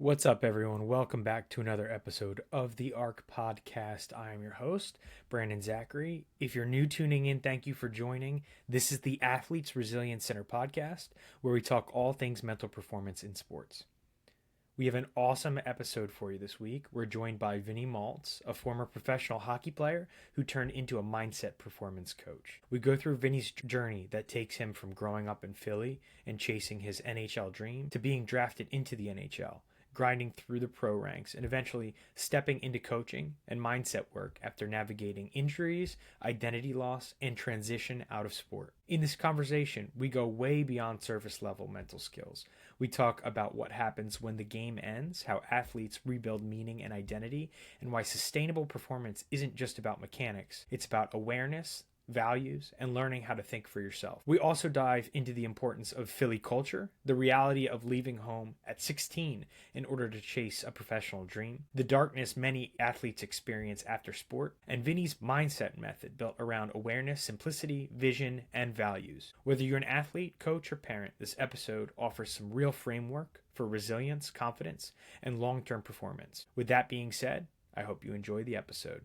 What's up, everyone? Welcome back to another episode of the ARC podcast. I am your host, Brandon Zachary. If you're new tuning in, thank you for joining. This is the Athletes Resilience Center podcast, where we talk all things mental performance in sports. We have an awesome episode for you this week. We're joined by Vinny Malts, a former professional hockey player who turned into a mindset performance coach. We go through Vinny's journey that takes him from growing up in Philly and chasing his NHL dream to being drafted into the NHL, grinding through the pro ranks, and eventually stepping into coaching and mindset work after navigating injuries, identity loss, and transition out of sport. In this conversation, we go way beyond surface level mental skills. We talk about what happens when the game ends, how athletes rebuild meaning and identity, and why sustainable performance isn't just about mechanics. It's about awareness, values, and learning how to think for yourself. We also dive into the importance of Philly culture, the reality of leaving home at 16 in order to chase a professional dream, the darkness many athletes experience after sport, and Vinny's mindset method built around awareness, simplicity, vision, and values. Whether you're an athlete, coach, or parent, this episode offers some real framework for resilience, confidence, and long-term performance. With that being said, I hope you enjoy the episode.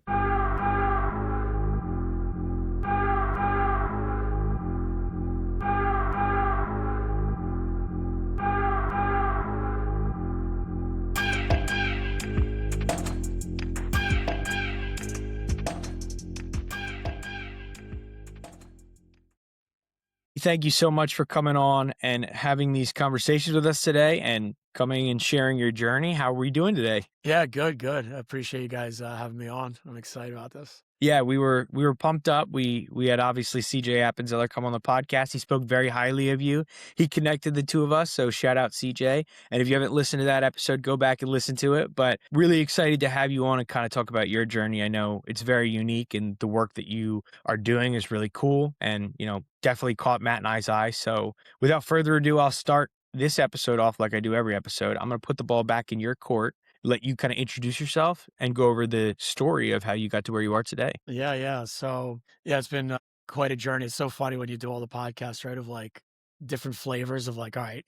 Thank you so much for coming on and having these conversations with us today and coming and sharing your journey. How are we doing today? Yeah, good. I appreciate you guys having me on. I'm excited about this. Yeah, we were pumped up. We had obviously CJ Appenziller come on the podcast. He spoke very highly of you. He connected the two of us, so shout out CJ. And if you haven't listened to that episode, go back and listen to it. But really excited to have you on and kind of talk about your journey. I know it's very unique and the work that you are doing is really cool and, definitely caught Matt and I's eye. So without further ado, I'll start this episode off like I do every episode. I'm going to put the ball back in your court, let you kind of introduce yourself and go over the story of how you got to where you are today. Yeah. So, yeah, it's been quite a journey. It's so funny when you do all the podcasts, right? Of like different flavors of like, all right,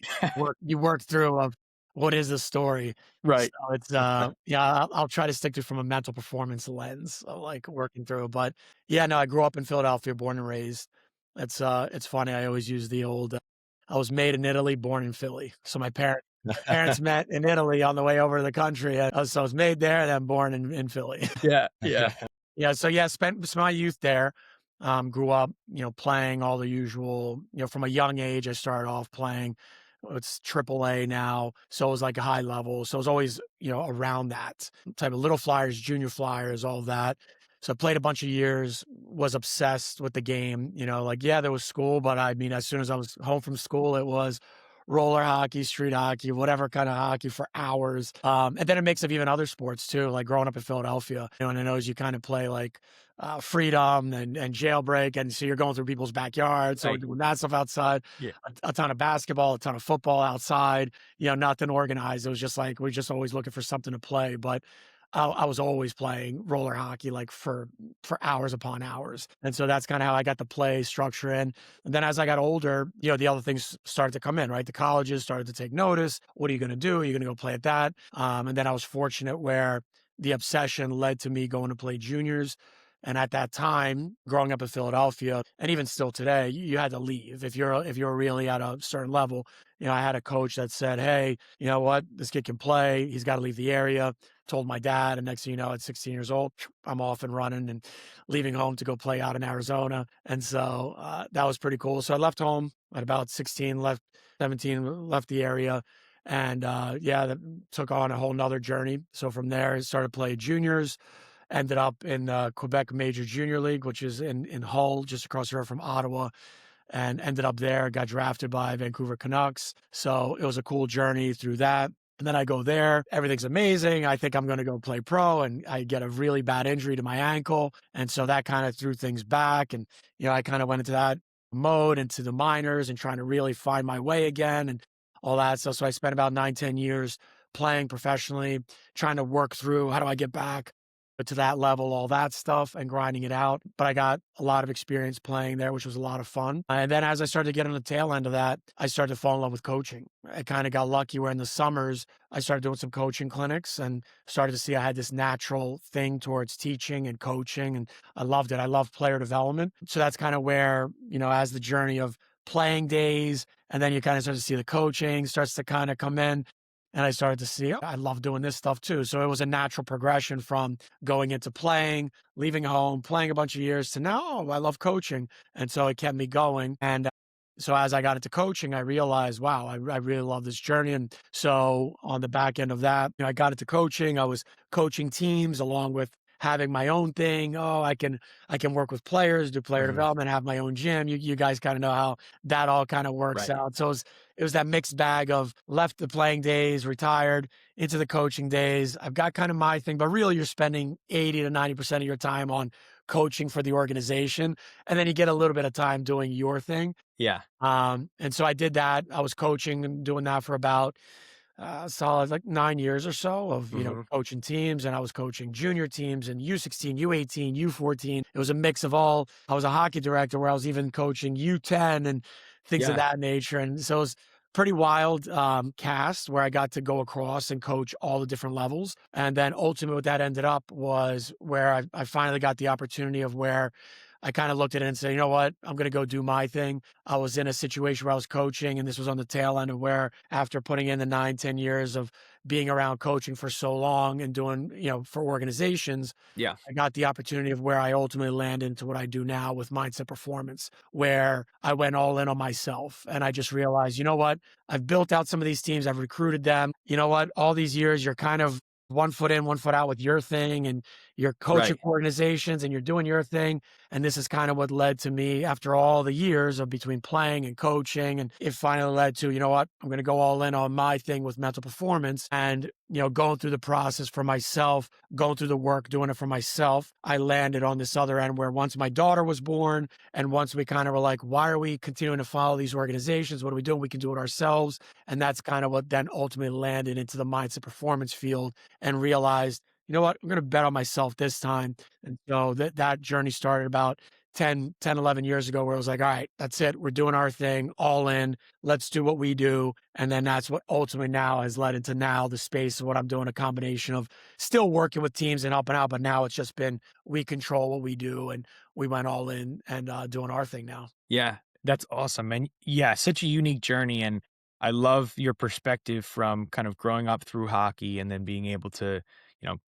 you work through what is the story. Right. So it's, I'll try to stick to from a mental performance lens of like working through. But yeah, no, I grew up in Philadelphia, born and raised. It's funny. I always use the old, I was made in Italy, born in Philly. So my parents met in Italy on the way over to the country. So I was made there, then born in Philly. Yeah. Yeah. So yeah, spent my youth there. Grew up, playing all the usual. From a young age, I started off playing. It's AAA now, so it was like a high level. So it was always, around that type of little flyers, junior flyers, all of that. So I played a bunch of years, was obsessed with the game, there was school, but I mean, as soon as I was home from school, it was roller hockey, street hockey, whatever kind of hockey for hours. And then a mix of even other sports too, like growing up in Philadelphia, and I know as you kind of play like freedom and jailbreak. And so you're going through people's backyards. So Right. doing that stuff outside, Yeah. a ton of basketball, a ton of football outside, nothing organized. It was just like, we're just always looking for something to play. But I was always playing roller hockey like for hours upon hours. And so that's kind of how I got the play structure in. And then as I got older, the other things started to come in, right? The colleges started to take notice. What are you going to do? Are you going to go play at that? And then I was fortunate where the obsession led to me going to play juniors. And at that time, growing up in Philadelphia, and even still today, you had to leave if you're really at a certain level. I had a coach that said, "Hey, you know what? This kid can play. He's got to leave the area." Told my dad, and next thing you know, at 16 years old, I'm off and running and leaving home to go play out in Arizona. And so that was pretty cool. So I left home at about 16, left 17, left the area. And that took on a whole nother journey. So from there, I started playing juniors, ended up in Quebec Major Junior League, which is in Hull, just across the river from Ottawa, and ended up there, got drafted by Vancouver Canucks. So it was a cool journey through that. And then I go there, everything's amazing. I think I'm going to go play pro, and I get a really bad injury to my ankle. And so that kind of threw things back. And, I kind of went into that mode, into the minors and trying to really find my way again and all that. So I spent about 9-10 years playing professionally, trying to work through how do I get back to that level, all that stuff and grinding it out. But I got a lot of experience playing there, which was a lot of fun. And then as I started to get on the tail end of that, I started to fall in love with coaching. I kind of got lucky where in the summers, I started doing some coaching clinics and started to see I had this natural thing towards teaching and coaching. And I loved it. I love player development. So that's kind of where, as the journey of playing days, and then you kind of start to see the coaching starts to kind of come in. And I started to see, oh, I love doing this stuff too. So it was a natural progression from going into playing, leaving home, playing a bunch of years to now, oh, I love coaching. And so it kept me going. And so as I got into coaching, I realized, wow, I really love this journey. And so on the back end of that, I got into coaching. I was coaching teams along with having my own thing. Oh, I can work with players, do player Mhm. development, have my own gym. You guys kind of know how that all kind of works Right. out. So it was that mixed bag of left the playing days, retired, into the coaching days. I've got kind of my thing, but really you're spending 80 to 90% of your time on coaching for the organization. And then you get a little bit of time doing your thing. Yeah. And so I did that. I was coaching and doing that for about solid like 9 years or so of, Mhm. coaching teams. And I was coaching junior teams and U16, U18, U14. It was a mix of all. I was a hockey director where I was even coaching U10 and things of Yeah. that nature. And so it was pretty wild cast where I got to go across and coach all the different levels. And then ultimately what that ended up was where I finally got the opportunity of where I kind of looked at it and said, you know what, I'm going to go do my thing. I was in a situation where I was coaching, and this was on the tail end of where, after putting in the 9, 10 years of being around coaching for so long and doing, for organizations, Yeah. I got the opportunity of where I ultimately landed into what I do now with Mindset Performance, where I went all in on myself. And I just realized, you know what? I've built out some of these teams, I've recruited them. You know what? All these years, you're kind of one foot in, one foot out with your thing, and you're coaching Right. organizations and you're doing your thing. And this is kind of what led to me after all the years of between playing and coaching. And it finally led to, you know what? I'm going to go all in on my thing with mental performance and, going through the process for myself, going through the work, doing it for myself. I landed on this other end where once my daughter was born and once we kind of were like, why are we continuing to follow these organizations? What are we doing? We can do it ourselves. And that's kind of what then ultimately landed into the mindset performance field and realized, you know what, I'm going to bet on myself this time. And so that journey started about 11 years ago where it was like, all right, that's it. We're doing our thing all in. Let's do what we do. And then that's what ultimately now has led into now the space of what I'm doing, a combination of still working with teams and helping out. But now it's just been, we control what we do and we went all in and doing our thing now. Yeah, that's awesome. And yeah, such a unique journey. And I love your perspective from kind of growing up through hockey and then being able to,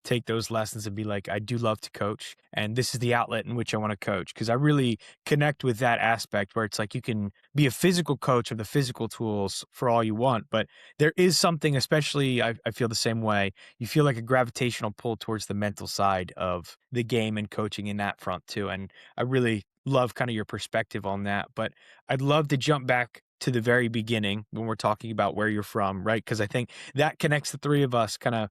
take those lessons and be like, I do love to coach. And this is the outlet in which I want to coach. Cause I really connect with that aspect where it's like you can be a physical coach of the physical tools for all you want. But there is something, especially I feel the same way. You feel like a gravitational pull towards the mental side of the game and coaching in that front too. And I really love kind of your perspective on that. But I'd love to jump back to the very beginning when we're talking about where you're from, right? Because I think that connects the three of us kind of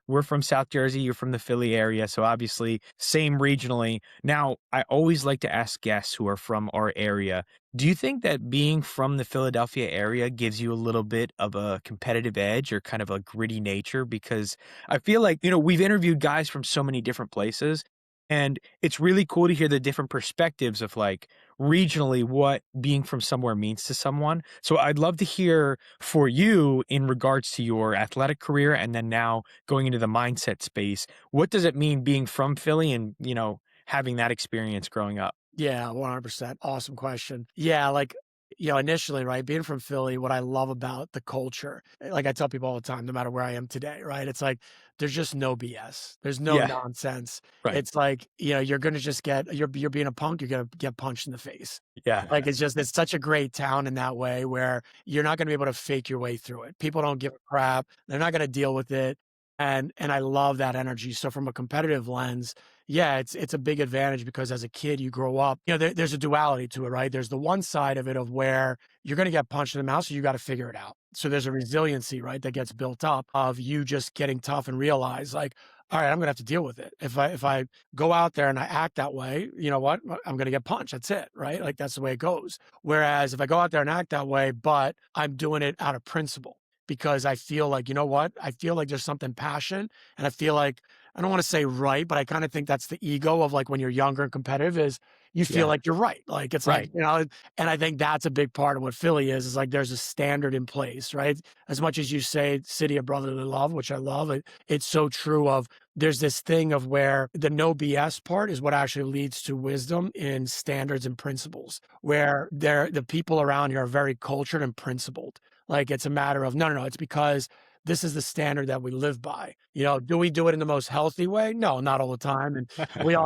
we're from South Jersey, you're from the Philly area. So obviously, same regionally. Now, I always like to ask guests who are from our area, do you think that being from the Philadelphia area gives you a little bit of a competitive edge or kind of a gritty nature? Because I feel like, we've interviewed guys from so many different places. And it's really cool to hear the different perspectives of like regionally what being from somewhere means to someone. So I'd love to hear for you in regards to your athletic career and then now going into the mindset space. What does it mean being from Philly and, having that experience growing up? Yeah, 100%. Awesome question. Yeah, like, initially, right, being from Philly, what I love about the culture, like I tell people all the time, no matter where I am today, right? It's like there's just no BS. There's no Yeah, nonsense. right. It's like, you're gonna just you're being a punk, you're gonna get punched in the face. Yeah. Like it's such a great town in that way where you're not gonna be able to fake your way through it. People don't give a crap. They're not gonna deal with it. And I love that energy. So from a competitive lens, yeah, it's a big advantage because as a kid, you grow up, there's a duality to it, right? There's the one side of it of where you're going to get punched in the mouth, so you got to figure it out. So there's a resiliency, right, that gets built up of you just getting tough and realize like, all right, I'm going to have to deal with it. If I go out there and I act that way, you know what? I'm going to get punched. That's it, right? Like that's the way it goes. Whereas if I go out there and act that way, but I'm doing it out of principle. because I feel like, you know what? I feel like there's something passion, and I feel like I don't want to say right, but I kind of think that's the ego of like when you're younger and competitive is you feel Yeah. like you're right. Like it's like, Right. and I think that's a big part of what Philly is like there's a standard in place, right? As much as you say city of brotherly love, which I love, it's so true of there's this thing of where the no BS part is what actually leads to wisdom in standards and principles, where the people around here are very cultured and principled. Like it's a matter of no, it's because this is the standard that we live by. Do we do it in the most healthy way? No, not all the time. And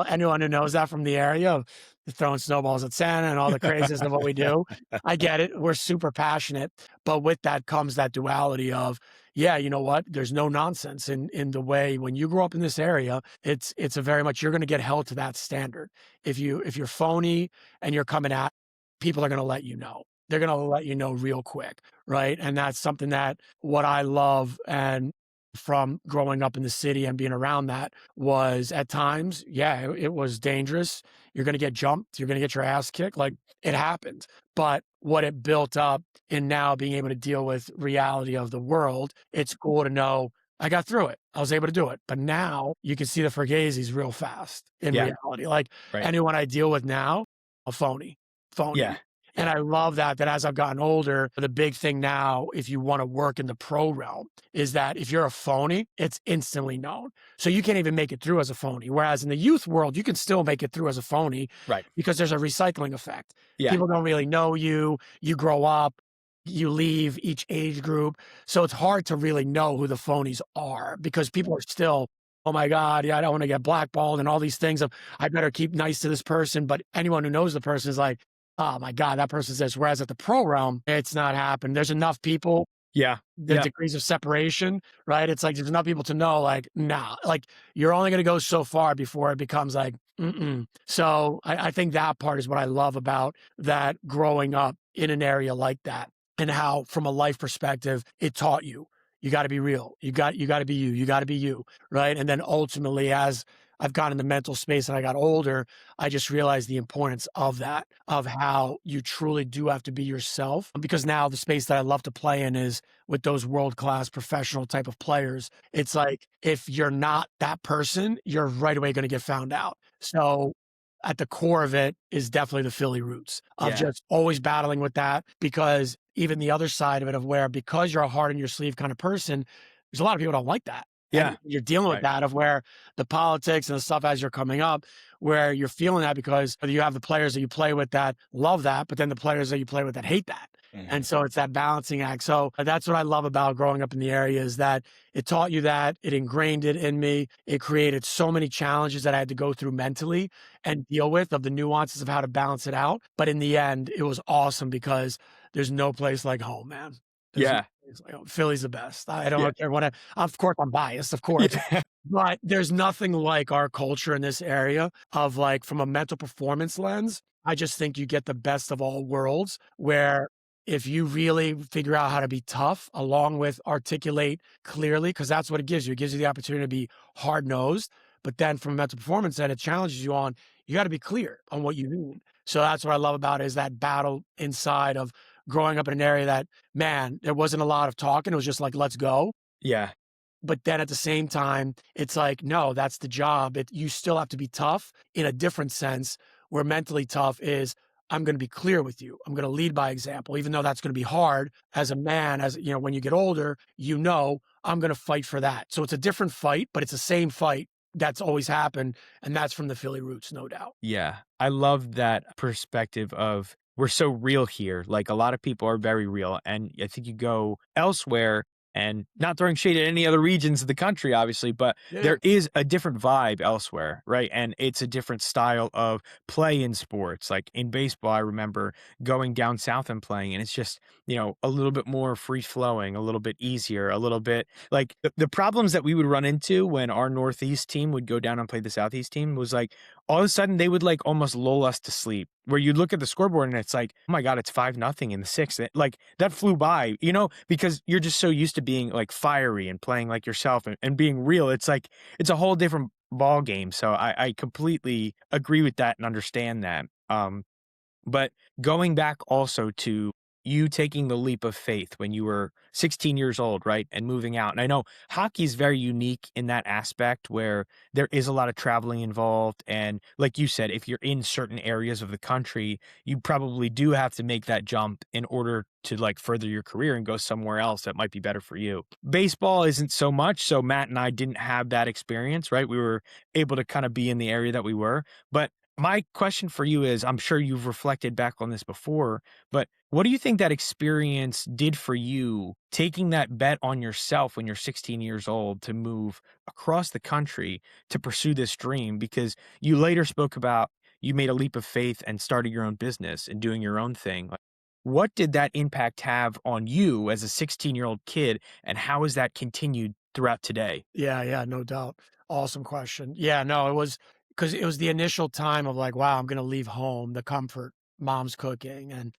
anyone who knows that from the area of throwing snowballs at Santa and all the craziness of what we do, I get it. We're super passionate, but with that comes that duality of, yeah, you know what? There's no nonsense in the way when you grow up in this area, it's a very much you're going to get held to that standard. If you're phony and you're coming at, people are going to let you know. They're going to let you know real quick, right? And that's something that what I love and from growing up in the city and being around that was at times, yeah, it was dangerous. You're going to get jumped. You're going to get your ass kicked. Like it happened. But what it built up in now being able to deal with reality of the world, it's cool to know I got through it. I was able to do it. But now you can see the Fergazis real fast in Yeah. reality. Like Right. anyone I deal with now, a phony. Yeah. And Yeah. I love that as I've gotten older, the big thing now, if you want to work in the pro realm, is that if you're a phony, it's instantly known. So you can't even make it through as a phony. Whereas in the youth world, you can still make it through as a phony Right. because there's a recycling effect. Yeah. People don't really know you. You grow up, you leave each age group. So it's hard to really know who the phonies are because people are still, oh my God, yeah, I don't want to get blackballed and all these things of I better keep nice to this person. But anyone who knows the person is like, oh my God, that person says, whereas at the pro realm, it's not happening. There's enough people, Yeah. the Yeah. degrees of separation, right? It's like there's enough people to know, like, nah, like you're only going to go so far before it becomes like, mm-mm. So I think that part is what I love about that growing up in an area like that and how, from a life perspective, it taught you. You got to be real. You got to be you. You got to be you, right? And then ultimately, as I've gotten in the mental space and I got older, I just realized the importance of that, of how you truly do have to be yourself. Because now the space that I love to play in is with those world-class professional type of players. It's like, if you're not that person, you're right away going to get found out. So at the core of it is definitely the Philly roots of Yeah. just always battling with that, because even the other side of it of where, because you're a heart in your sleeve kind of person, there's a lot of people don't like that. And Yeah. you're dealing with Right. that of where the politics and the stuff as you're coming up, where you're feeling that because you have the players that you play with that love that, but then the players that you play with that hate that. And so it's that balancing act. So that's what I love about growing up in the area is that it taught you that, it ingrained it in me. It created so many challenges that I had to go through mentally and deal with of the nuances of how to balance it out. But in the end, it was awesome because there's no place like home, man. There's no Yeah. place like home. Philly's the best. I Yeah. don't care what of course I'm biased, of course. Yeah. But there's nothing like our culture in this area of like from a mental performance lens. I just think you get the best of all worlds where if you really figure out how to be tough along with articulate clearly, because that's what it gives you. It gives you the opportunity to be hard nosed. But then from a mental performance end, it challenges you on, you got to be clear on what you mean. So that's what I love about it is that battle inside of growing up in an area that, man, there wasn't a lot of talking. It was just like, let's go. Yeah. But then at the same time, it's like, no, that's the job. You still have to be tough in a different sense, where mentally tough is I'm going to be clear with you. I'm going to lead by example, even though that's going to be hard as a man, as you know, when you get older, I'm going to fight for that. So it's a different fight, but it's the same fight that's always happened. And that's from the Philly roots, no doubt. Yeah. I love that perspective of we're so real here. Like a lot of people are very real. And I think you go elsewhere and not throwing shade at any other regions of the country, obviously, but Yeah. there is a different vibe elsewhere, right? And it's a different style of play in sports. Like in baseball, I remember going down south and playing, and it's just, a little bit more free flowing, a little bit easier, a little bit like the problems that we would run into when our Northeast team would go down and play the Southeast team was like, all of a sudden they would like almost lull us to sleep where you look at the scoreboard and it's like, oh my God, it's 5-0 in the sixth. Like that flew by, because you're just so used to being like fiery and playing like yourself and being real. It's like, it's a whole different ball game. So I completely agree with that and understand that. But going back also to you taking the leap of faith when you were 16 years old, right? And moving out. And I know hockey is very unique in that aspect where there is a lot of traveling involved. And like you said, if you're in certain areas of the country, you probably do have to make that jump in order to like further your career and go somewhere else that might be better for you. Baseball isn't so much. So Matt and I didn't have that experience, right? We were able to kind of be in the area that we were. But my question for you is, I'm sure you've reflected back on this before, but what do you think that experience did for you taking that bet on yourself when you're 16 years old to move across the country to pursue this dream? Because you later spoke about you made a leap of faith and started your own business and doing your own thing. Like, what did that impact have on you as a 16-year-old kid, and how has that continued throughout today? Yeah, yeah, no doubt. Awesome question. Yeah, no, it was because it was the initial time of like, wow, I'm gonna leave home, the comfort, mom's cooking, and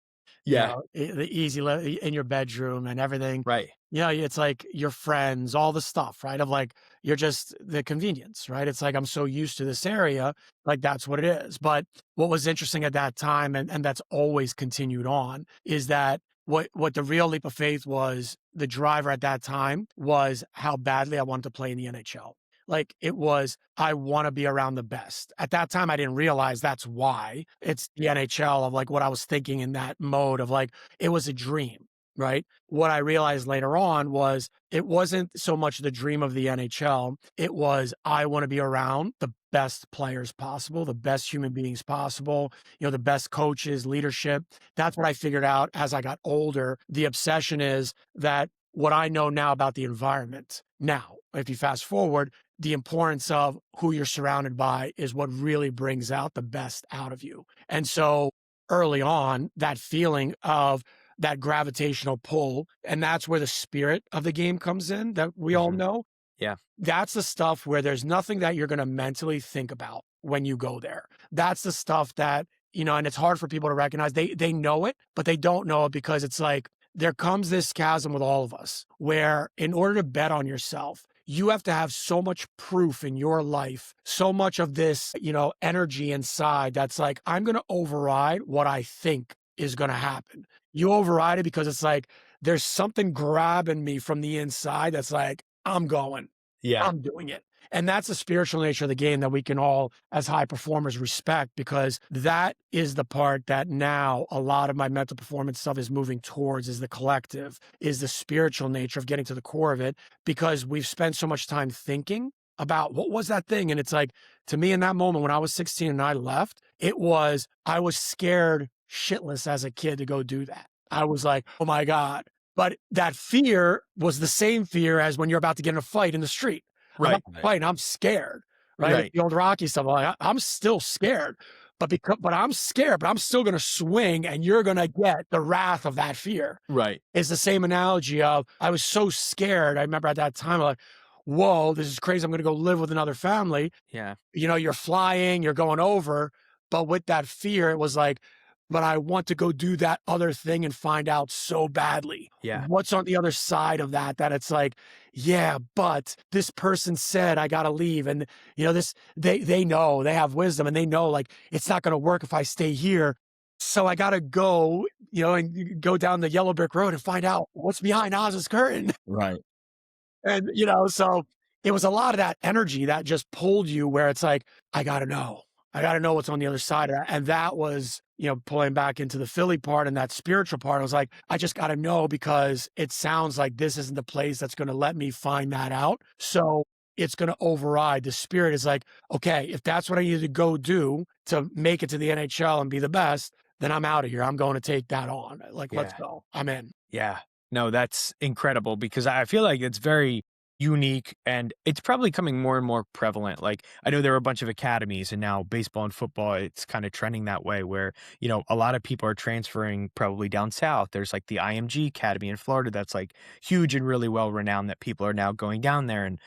Yeah, the easy in your bedroom and everything. right. It's like your friends, all the stuff, right? Of like you're just the convenience, right? It's like I'm so used to this area, like that's what it is. But what was interesting at that time, and that's always continued on, is that what the real leap of faith was, the driver at that time was how badly I wanted to play in the NHL. Like it was, I want to be around the best. At that time, I didn't realize that's why it's the NHL of like what I was thinking in that mode of like, it was a dream, right? What I realized later on was it wasn't so much the dream of the NHL. It was, I want to be around the best players possible, the best human beings possible, the best coaches, leadership. That's what I figured out as I got older. The obsession is that what I know now about the environment. Now, if you fast forward, the importance of who you're surrounded by is what really brings out the best out of you. And so early on, that feeling of that gravitational pull, and that's where the spirit of the game comes in that we all Mhm. know. Yeah, That's the stuff where there's nothing that you're going to mentally think about when you go there. That's the stuff that, and it's hard for people to recognize. They know it, but they don't know it because it's like there comes this chasm with all of us where in order to bet on yourself, you have to have so much proof in your life, so much of this, energy inside that's like, I'm going to override what I think is going to happen. You override it because it's like, there's something grabbing me from the inside that's like, I'm going. yeah, I'm doing it. And that's the spiritual nature of the game that we can all, as high performers, respect because that is the part that now a lot of my mental performance stuff is moving towards is the collective, is the spiritual nature of getting to the core of it because we've spent so much time thinking about what was that thing. And it's like, to me, in that moment when I was 16 and I left, I was scared shitless as a kid to go do that. I was like, oh my God. But that fear was the same fear as when you're about to get in a fight in the street. I'm right, about to fight and I'm scared, right? It's right, the old Rocky stuff. Like, I'm still scared, but I'm scared, but I'm still going to swing and you're going to get the wrath of that fear. right. It's the same analogy of I was so scared. I remember at that time, like, whoa, this is crazy. I'm going to go live with another family. Yeah, You're flying, you're going over, but with that fear, it was like, but I want to go do that other thing and find out so badly. yeah, What's on the other side of that? That it's like, yeah, but this person said I gotta leave. And this they know, they have wisdom and they know like it's not gonna work if I stay here. So I gotta go, and go down the yellow brick road and find out what's behind Oz's curtain. right. And, so it was a lot of that energy that just pulled you where it's like, I gotta know. I gotta know what's on the other side of that. And that was, pulling back into the Philly part and that spiritual part. I was like, I just gotta know because it sounds like this isn't the place that's gonna let me find that out. So it's gonna override. The spirit is like, okay, if that's what I need to go do to make it to the NHL and be the best, then I'm out of here. I'm going to take that on. Like, let's Yeah. go. I'm in. Yeah. No, that's incredible because I feel like it's very unique and it's probably coming more and more prevalent. Like I know there are a bunch of academies and now baseball and football, it's kind of trending that way where, a lot of people are transferring probably down south. There's like the IMG Academy in Florida that's like huge and really well renowned that people are now going down there and,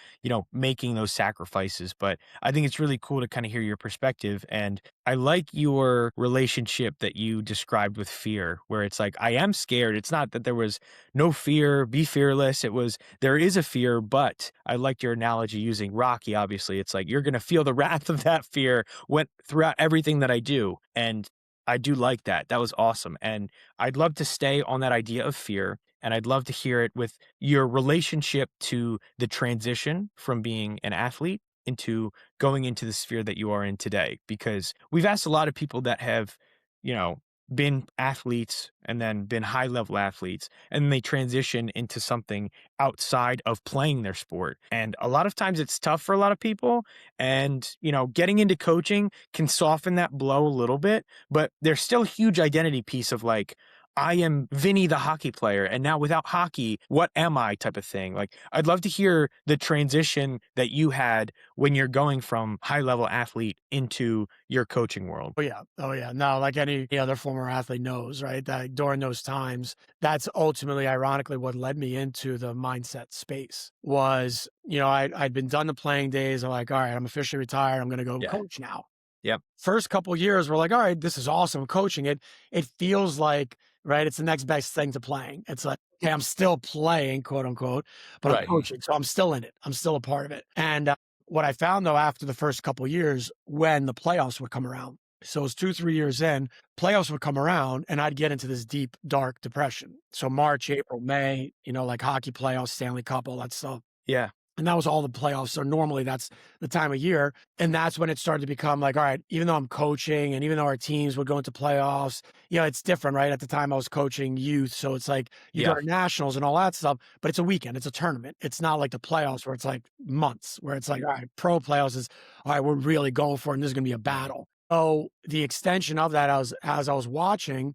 making those sacrifices. But I think it's really cool to kind of hear your perspective. And I like your relationship that you described with fear, where it's like, I am scared. It's not that there was no fear, be fearless. It was, there is a fear, but I liked your analogy using Rocky. Obviously, it's like, you're going to feel the wrath of that fear went throughout everything that I do. And I do like that. That was awesome. And I'd love to stay on that idea of fear. And I'd love to hear it with your relationship to the transition from being an athlete into going into the sphere that you are in today. Because we've asked a lot of people that have, you know, been athletes and then been high level athletes, and they transition into something outside of playing their sport. And a lot of times it's tough for a lot of people. And, getting into coaching can soften that blow a little bit, but there's still a huge identity piece of like, I am Vinny the hockey player, and now without hockey, what am I type of thing. Like, I'd love to hear the transition that you had when you're going from high level athlete into your coaching world. Oh yeah. Oh yeah. No, like any other former athlete knows, right? That during those times, that's ultimately ironically what led me into the mindset space was, I'd been done the playing days. I'm like, all right, I'm officially retired. I'm going to go Yeah. coach now. Yep. First couple years, we're like, all right, this is awesome coaching. It feels like, right, it's the next best thing to playing. It's like, okay, I'm still playing, quote unquote, but I'm Right. coaching. So I'm still in it. I'm still a part of it. And what I found though, after the first couple years, when the playoffs would come around, so it was 2, 3 years in, playoffs would come around and I'd get into this deep, dark depression. So March, April, May, like hockey playoffs, Stanley Cup, all that stuff. Yeah. And that was all the playoffs. So normally that's the time of year. And that's when it started to become like, all right, even though I'm coaching and even though our teams would go into playoffs, it's different, right? At the time I was coaching youth. So it's like you go Yeah. to nationals and all that stuff, but it's a weekend, it's a tournament. It's not like the playoffs where it's like months, where it's like, all right, pro playoffs is, all right, we're really going for it and this is going to be a battle. So the extension of that, as I was watching,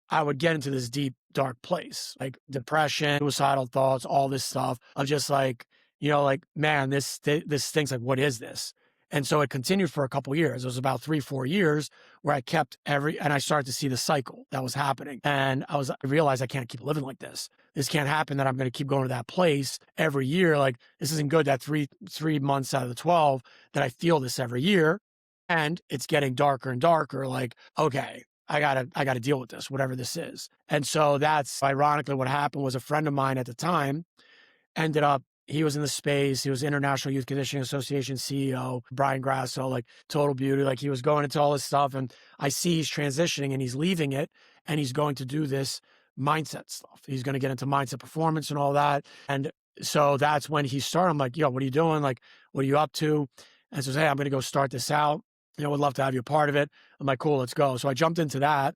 I would get into this deep, dark place, like depression, suicidal thoughts, all this stuff of just like, like, man, this thing's like, what is this? And so it continued for a couple years. It was about 3, 4 years where I kept and I started to see the cycle that was happening. And I realized I can't keep living like this. This can't happen that I'm going to keep going to that place every year. Like this isn't good that three months out of the 12 that I feel this every year. And it's getting darker and darker. Like, okay, I gotta deal with this, whatever this is. And so that's ironically what happened was a friend of mine at the time ended up he was in the space. He was International Youth Conditioning Association CEO, Brian Grasso, like total beauty. Like he was going into all this stuff. And I see he's transitioning and he's leaving it and he's going to do this mindset stuff. He's going to get into mindset performance and all that. And so that's when he started. I'm like, yo, what are you doing? Like, what are you up to? And says, hey, I'm going to go start this out. Would love to have you a part of it. I'm like, cool, let's go. So I jumped into that.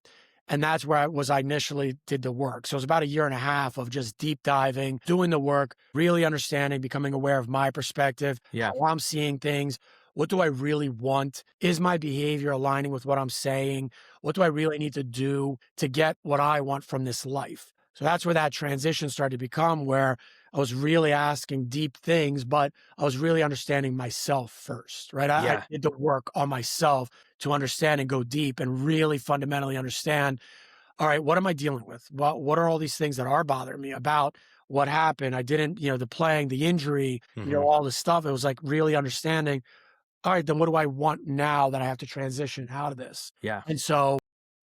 And that's where I initially did the work. So it was about a year and a half of just deep diving, doing the work, really understanding, becoming aware of my perspective, Yeah. how I'm seeing things. What do I really want? Is my behavior aligning with what I'm saying? What do I really need to do to get what I want from this life? So that's where that transition started to become where I was really asking deep things, but I was really understanding myself first, right? I Yeah. did the work on myself to understand and go deep and really fundamentally understand, all right, what am I dealing with? What are all these things that are bothering me about what happened? I didn't, the playing, the injury, Hmm. all this stuff. It was like really understanding, all right, then what do I want now that I have to transition out of this? Yeah. And so,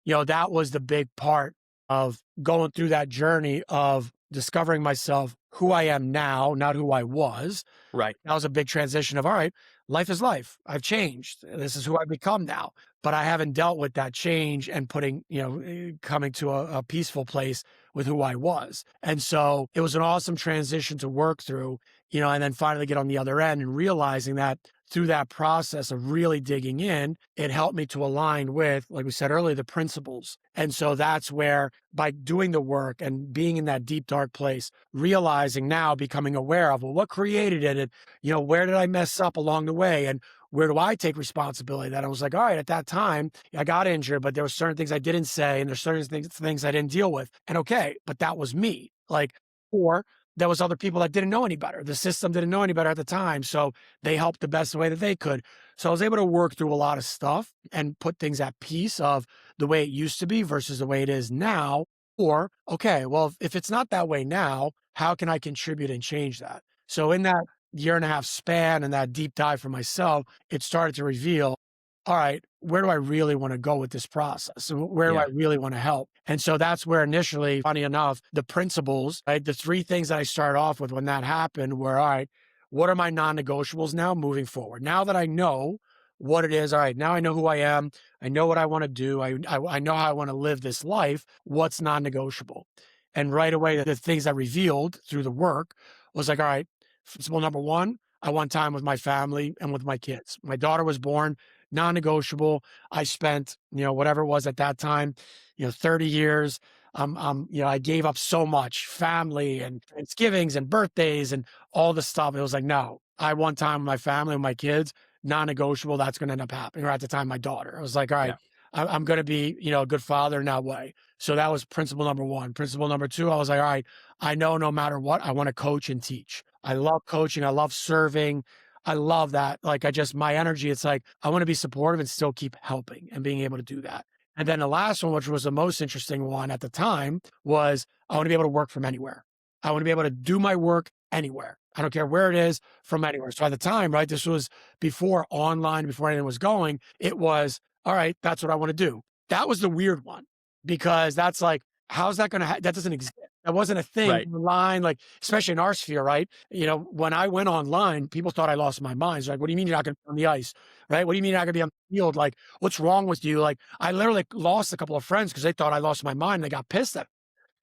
that was the big part of going through that journey of discovering myself, who I am now, not who I was. Right. That was a big transition of, all right, life is life. I've changed. This is who I've become now. But I haven't dealt with that change and coming to a peaceful place with who I was. And so it was an awesome transition to work through, and then finally get on the other end and realizing that through that process of really digging in, it helped me to align with, like we said earlier, the principles. And so that's where by doing the work and being in that deep, dark place, realizing now, becoming aware of, well, what created it? And, where did I mess up along the way? And where do I take responsibility? That I was like, all right, at that time, I got injured, but there were certain things I didn't say, and there's certain things I didn't deal with. And okay, but that was me. Like, or there was other people that didn't know any better. The system didn't know any better at the time. So they helped the best way that they could. So I was able to work through a lot of stuff and put things at peace of the way it used to be versus the way it is now. Or, okay, well, if it's not that way now, how can I contribute and change that? So in that year and a half span and that deep dive for myself, it started to reveal, all right, where do I really want to go with this process? And where do I Yeah. really want to help? And so that's where initially, funny enough, the principles, right? The three things that I started off with when that happened were, all right, what are my non-negotiables now moving forward? Now that I know what it is. All right, now I know who I am. I know what I want to do. I know how I want to live this life. What's non-negotiable? And right away, the things I revealed through the work was like, all right, principle number one, I want time with my family and with my kids. My daughter was born, non-negotiable. I spent, whatever it was at that time, 30 years. I gave up so much family and Thanksgivings and birthdays and all the stuff. It was like, no, I want time with my family and my kids, non-negotiable. That's going to end up happening. Or at the time, my daughter. I was like, all right, Yeah. I'm going to be, a good father in that way. So that was principle number one. Principle number two, I was like, all right, I know no matter what, I want to coach and teach. I love coaching. I love serving. I love that. Like my energy, it's like, I want to be supportive and still keep helping and being able to do that. And then the last one, which was the most interesting one at the time, was I want to be able to work from anywhere. I want to be able to do my work anywhere. I don't care where it is, from anywhere. So at the time, right, this was before online, before anything was going, it was, all right, that's what I want to do. That was the weird one because that's like, how's that going to, that doesn't exist. That wasn't a thing Right. online, like, especially in our sphere, right? When I went online, people thought I lost my mind. It's like, what do you mean you're not going to be on the ice, right? What do you mean you're not going to be on the field? Like, what's wrong with you? Like, I literally lost a couple of friends because they thought I lost my mind. They got pissed at me.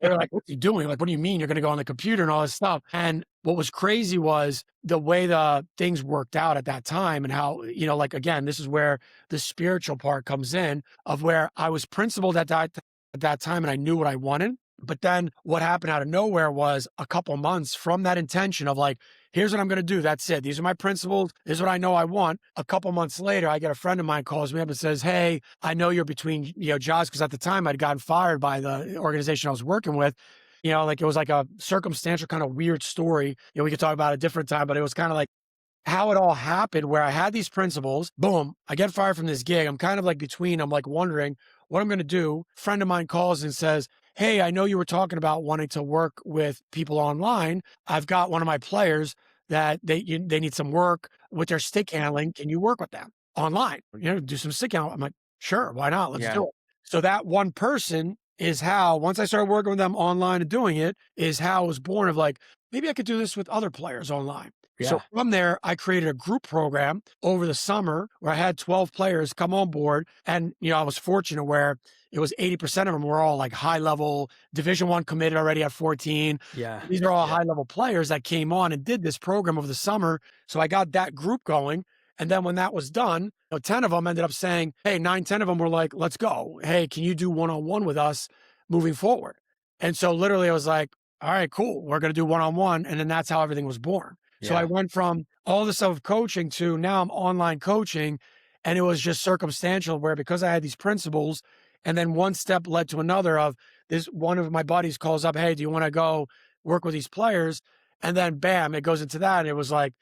They were like, what are you doing? Like, what do you mean you're going to go on the computer and all this stuff? And what was crazy was the way the things worked out at that time and how, like, again, this is where the spiritual part comes in of where I was principled at that time and I knew what I wanted. But then what happened out of nowhere was a couple months from that intention of like, here's what I'm going to do. That's it. These are my principles. This is what I know I want. A couple months later, I get a friend of mine calls me up and says, hey, I know you're between, jobs. Cause at the time I'd gotten fired by the organization I was working with. Like it was like a circumstantial kind of weird story. We could talk about it a different time, but it was kind of like how it all happened where I had these principles, boom, I get fired from this gig. I'm kind of like between, I'm like wondering what I'm going to do. A friend of mine calls and says, hey, I know you were talking about wanting to work with people online. I've got one of my players that they need some work with their stick handling. Can you work with them online? Do some stick handling. I'm like, sure, why not? Let's do it. So that one person is how, once I started working with them online and doing it, is how it was born of like, maybe I could do this with other players online. Yeah. So from there, I created a group program over the summer where I had 12 players come on board. And, I was fortunate where it was 80% of them were all like high level Division I committed already at 14. Yeah. These are all high level players that came on and did this program over the summer. So I got that group going. And then when that was done, 10 of them ended up saying, hey, 10 of them were like, let's go. Hey, can you do one-on-one with us moving forward? And so literally I was like, all right, cool. We're going to do one-on-one. And then that's how everything was born. So I went from all the stuff of coaching to now I'm online coaching. And it was just circumstantial where because I had these principles and then one step led to another of this, one of my buddies calls up, hey, do you want to go work with these players? And then bam, it goes into that. And it was like,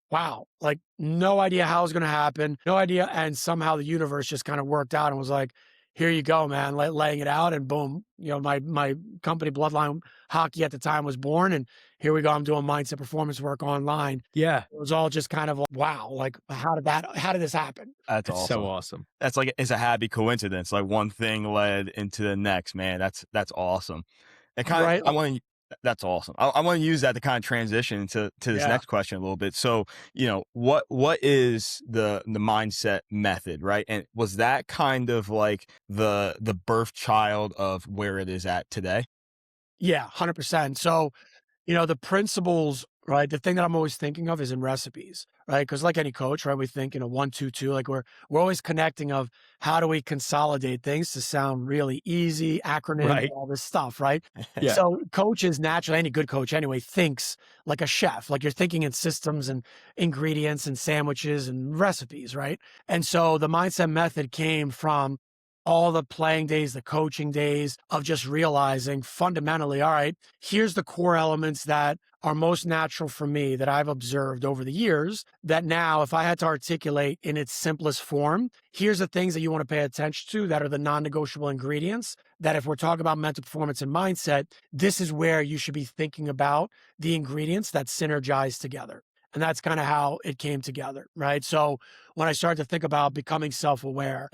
wow, like no idea how it was going to happen. No idea. And somehow the universe just kind of worked out and was like, here you go, man, laying it out. And boom, my company Bloodline Hockey at the time was born. And here we go. I'm doing mindset performance work online. Yeah. It was all just kind of like, wow, like how did this happen? That's It's awesome. so awesome. That's like, it's a happy coincidence. Like one thing led into the next, man. That's awesome. And kind of, Right. that's awesome. I want to use that to kind of transition to this next question a little bit. So, what is the mindset method, right? And was that kind of like the birth child of where it is at today? Yeah, 100%. So, the principles, right? The thing that I'm always thinking of is in recipes, right? Because like any coach, right, we think, 1, 2, 2, like we're always connecting of how do we consolidate things to sound really easy, acronyms, Right. all this stuff, right? Yeah. So coaches naturally, any good coach anyway, thinks like a chef, like you're thinking in systems and ingredients and sandwiches and recipes, right? And so the mindset method came from all the playing days, the coaching days of just realizing fundamentally, all right, here's the core elements that are most natural for me that I've observed over the years that now if I had to articulate in its simplest form, here's the things that you want to pay attention to that are the non-negotiable ingredients that if we're talking about mental performance and mindset, this is where you should be thinking about the ingredients that synergize together. And that's kind of how it came together, right? So when I started to think about becoming self-aware,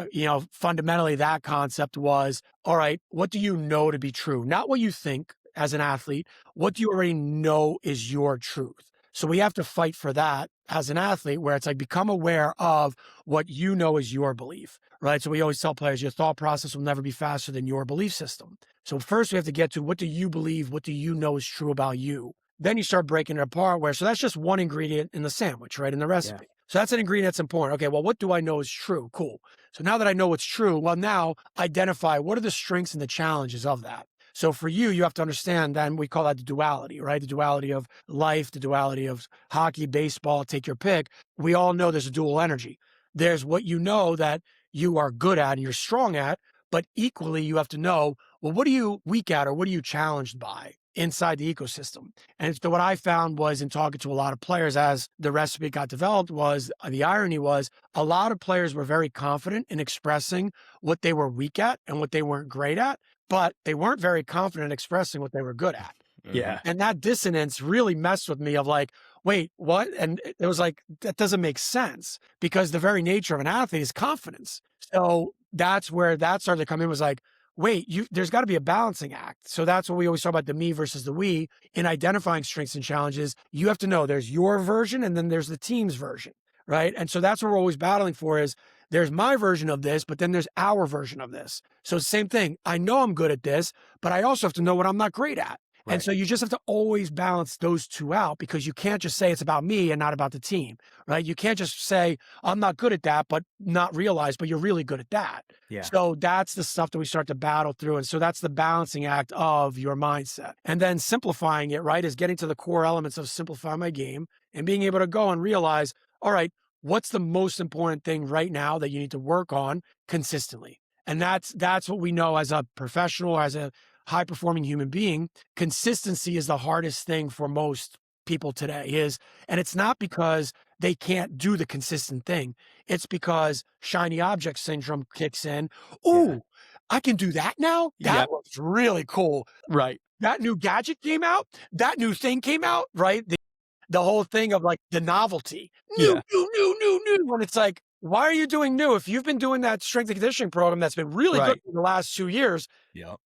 fundamentally that concept was, all right, what do you know to be true? Not what you think as an athlete, what do you already know is your truth? So we have to fight for that as an athlete, where it's like, become aware of what you know is your belief, right? So we always tell players, your thought process will never be faster than your belief system. So first we have to get to, what do you believe? What do you know is true about you? Then you start breaking it apart, where, so that's just one ingredient in the sandwich, right? In the recipe. Yeah. So that's an ingredient that's important. Okay, well, what do I know is true? Cool. So now that I know what's true, well, now identify what are the strengths and the challenges of that. So for you, you have to understand, then we call that the duality, right? The duality of life, the duality of hockey, baseball, take your pick. We all know there's a dual energy. There's what you know that you are good at and you're strong at, but equally you have to know, well, what are you weak at, or what are you challenged by inside the ecosystem? And so what I found was, in talking to a lot of players as the recipe got developed, was the irony was a lot of players were very confident in expressing what they were weak at and what they weren't great at, but they weren't very confident in expressing what they were good at. Yeah. And that dissonance really messed with me, of like, wait, what? And it was like, that doesn't make sense, because the very nature of an athlete is confidence. So that's where that started to come in, was like, wait, there's got to be a balancing act. So that's what we always talk about, the me versus the we. In identifying strengths and challenges, you have to know there's your version and then there's the team's version, right? And so that's what we're always battling for, is there's my version of this, but then there's our version of this. So same thing. I know I'm good at this, but I also have to know what I'm not great at. Right. And so you just have to always balance those two out, because you can't just say it's about me and not about the team, right? You can't just say, I'm not good at that, but not realize, but you're really good at that. Yeah. So that's the stuff that we start to battle through. And so that's the balancing act of your mindset. And then simplifying it, right, is getting to the core elements of simplify my game and being able to go and realize, all right, what's the most important thing right now that you need to work on consistently? And that's what we know as a professional, as a high-performing human being. Consistency is the hardest thing for most people today, and it's not because they can't do the consistent thing. It's because shiny object syndrome kicks in. Ooh, I can do that now? That was really cool. Right. That new gadget came out. That new thing came out, right? The whole thing of like the novelty. New. And it's like, why are you doing new? If you've been doing that strength and conditioning program that's been really good for the last 2 years,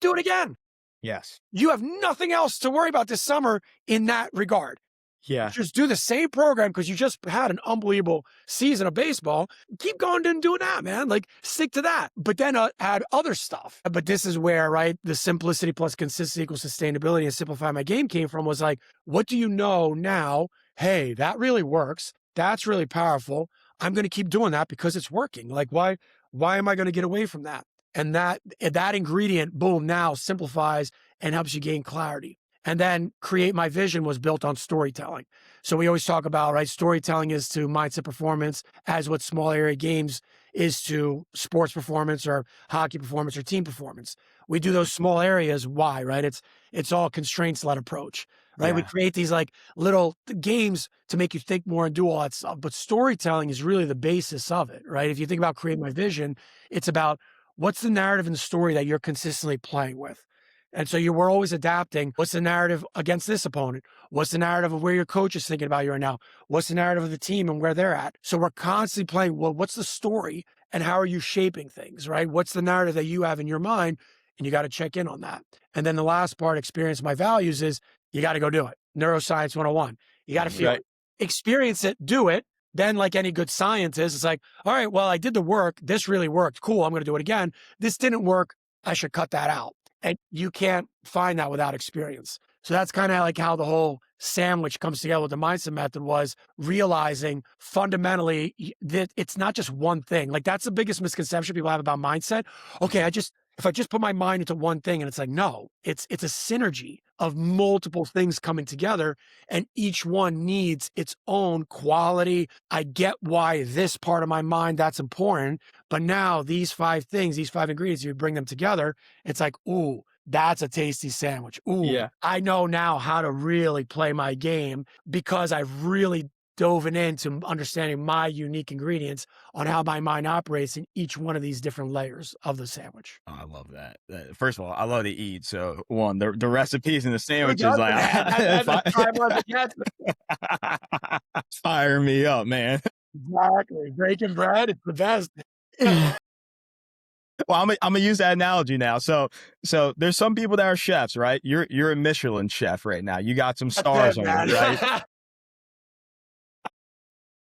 do it again. Yes. You have nothing else to worry about this summer in that regard. Yeah. Just do the same program, because you just had an unbelievable season of baseball. Keep going and doing that, man. Like, stick to that. But then add other stuff. But this is where, right, the simplicity plus consistency equals sustainability and simplify my game came from, was like, what do you know now? Hey, that really works. That's really powerful. I'm going to keep doing that because it's working. Like, why am I going to get away from that? And that ingredient, boom, now simplifies and helps you gain clarity. And then Create My Vision was built on storytelling. So we always talk about, right, storytelling is to mindset performance as what small area games is to sports performance or hockey performance or team performance. We do those small areas. Why, right? It's all constraints-led approach, right? Yeah. We create these like little games to make you think more and do all that stuff. But storytelling is really the basis of it, right? If you think about Create My Vision, it's about, what's the narrative and story that you're consistently playing with? And so we're always adapting. What's the narrative against this opponent? What's the narrative of where your coach is thinking about you right now? What's the narrative of the team and where they're at? So we're constantly playing, well, what's the story and how are you shaping things, right? What's the narrative that you have in your mind? And you got to check in on that. And then the last part, experience my values, is you got to go do it. Neuroscience 101. You got to feel it. Experience it, do it. Then, like any good scientist, it's like, all right, well, I did the work. This really worked. Cool. I'm going to do it again. This didn't work. I should cut that out. And you can't find that without experience. So that's kind of like how the whole sandwich comes together with the mindset method, was realizing fundamentally that it's not just one thing. Like, that's the biggest misconception people have about mindset. Okay, if I just put my mind into one thing, and it's like, no, it's a synergy of multiple things coming together, and each one needs its own quality. I get why this part of my mind, that's important, but now these 5 things, these 5 ingredients, you bring them together, it's like, ooh, that's a tasty sandwich. Ooh, yeah. I know now how to really play my game, because I've really dove into understanding my unique ingredients on how my mind operates in each one of these different layers of the sandwich. Oh, I love that. First of all, I love to eat. So the recipes and the sandwiches, like, fire me up, man. Exactly. Bacon bread, it's the best. Well, I'm gonna use that analogy now. So there's some people that are chefs, right? You're a Michelin chef right now. You got some stars on you, right?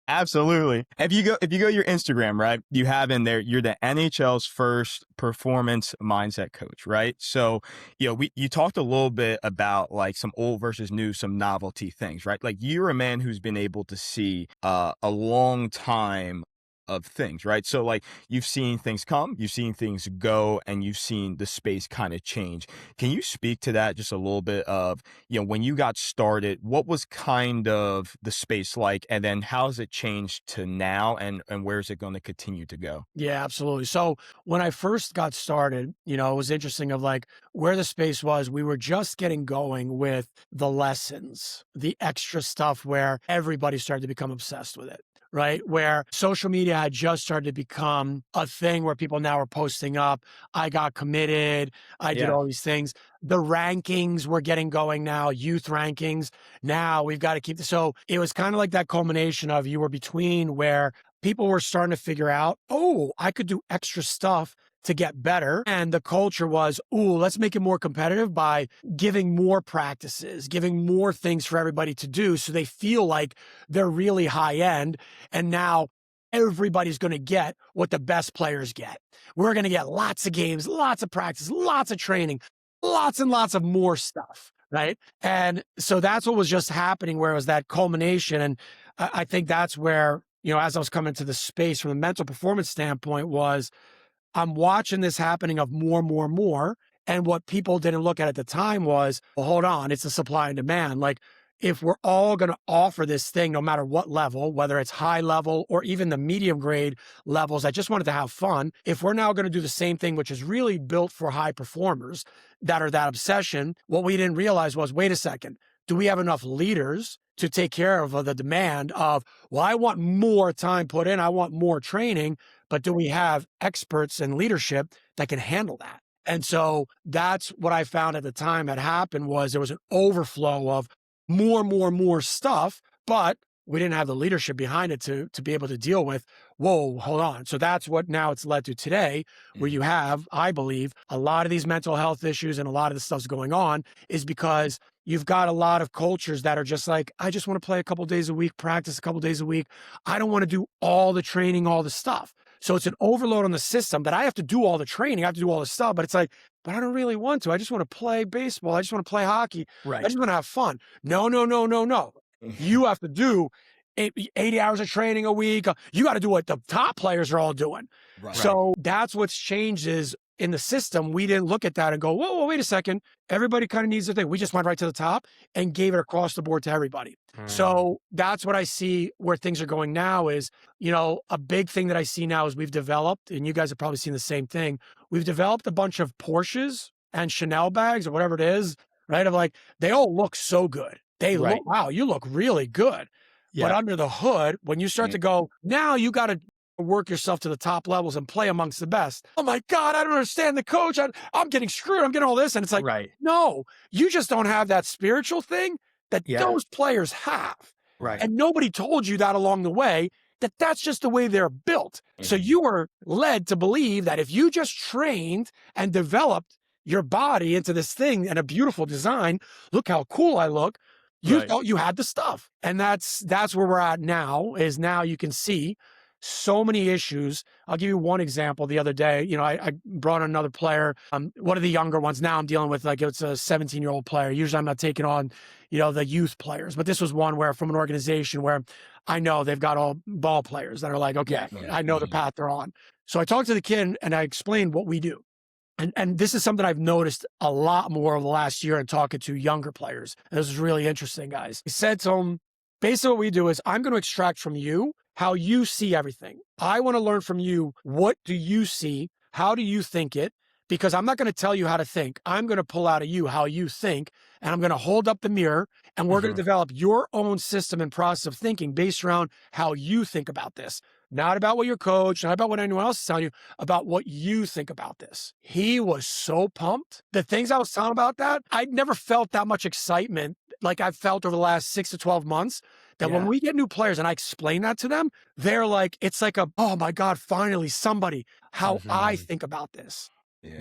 Absolutely. If you go to your Instagram, right, you have in there, you're the NHL's first performance mindset coach, right? So, you talked a little bit about like some old versus new, some novelty things, right? Like you're a man who's been able to see a long time of things, right? So like you've seen things come, you've seen things go, and you've seen the space kind of change. Can you speak to that just a little bit of, when you got started, what was kind of the space like, and then how has it changed to now, and where is it going to continue to go? Yeah, absolutely. So when I first got started, it was interesting of like where the space was. We were just getting going with the lessons, the extra stuff where everybody started to become obsessed with it. Right. Where social media had just started to become a thing where people now are posting up, I got committed, I did all these things. The rankings were getting going now, youth rankings. Now we've got to keep this. So it was kind of like that culmination of you were between where people were starting to figure out, oh, I could do extra stuff to get better. And the culture was, ooh, let's make it more competitive by giving more practices, giving more things for everybody to do so they feel like they're really high end. And now everybody's going to get what the best players get. We're going to get lots of games, lots of practice, lots of training, lots and lots of more stuff. Right. And so that's what was just happening, where it was that culmination. And I think that's where, as I was coming to the space from a mental performance standpoint, was I'm watching this happening of more. And what people didn't look at the time was, well, hold on, it's a supply and demand. Like if we're all going to offer this thing, no matter what level, whether it's high level or even the medium grade levels, I just wanted to have fun. If we're now going to do the same thing, which is really built for high performers that are that obsession, what we didn't realize was, wait a second, do we have enough leaders to take care of the demand of, well, I want more time put in, I want more training, but do we have experts and leadership that can handle that? And so that's what I found at the time had happened, was there was an overflow of more stuff, but we didn't have the leadership behind it to be able to deal with, whoa, hold on. So that's what now it's led to today, where you have, I believe, a lot of these mental health issues and a lot of the stuff's going on is because you've got a lot of cultures that are just like, I just want to play a couple days a week, practice a couple days a week. I don't want to do all the training, all the stuff. So it's an overload on the system that I have to do all the training, I have to do all the stuff, but it's like, but I don't really want to. I just want to play baseball. I just want to play hockey. Right. I just want to have fun. No. You have to do 80 hours of training a week. You got to do what the top players are all doing. Right. So that's what's changed is in the system, we didn't look at that and go, whoa, wait a second. Everybody kind of needs their thing. We just went right to the top and gave it across the board to everybody. So that's what I see where things are going now is, a big thing that I see now is we've developed, and you guys have probably seen the same thing. We've developed a bunch of Porsches and Chanel bags or whatever it is, right? Of like, they all look so good. They look, wow, you look really good. But under the hood, when you start to go, now you got to work yourself to the top levels and play amongst the best. Oh my God, I don't understand the coach. I'm getting screwed. I'm getting all this. And it's like, no, you just don't have that spiritual thing that those players have. Right. And nobody told you that along the way, that that's just the way they're built. So you were led to believe that if you just trained and developed your body into this thing and a beautiful design, look how cool I look. You thought you had the stuff. And that's where we're at now, is now you can see so many issues. I'll give you one example. The other day, I brought on another player, one of the younger ones. Now I'm dealing with it's a 17-year-old player. Usually I'm not taking on, the youth players, but this was one where from an organization where I know they've got all ball players that are like, okay, I know the path they're on. So I talked to the kid and I explained what we do. And this is something I've noticed a lot more over the last year in talking to younger players. And this is really interesting, guys. He said to him, basically what we do is I'm going to extract from you how you see everything. I want to learn from you. What do you see? How do you think it? Because I'm not going to tell you how to think. I'm going to pull out of you how you think, and I'm going to hold up the mirror, and we're going to develop your own system and process of thinking based around how you think about this. Not about what your coach, not about what anyone else is telling you, about what you think about this. He was so pumped. The things I was telling about that, I'd never felt that much excitement like I've felt over the last 6 to 12 months. That when we get new players and I explain that to them, they're like, it's like oh my God, finally somebody, how I think about this.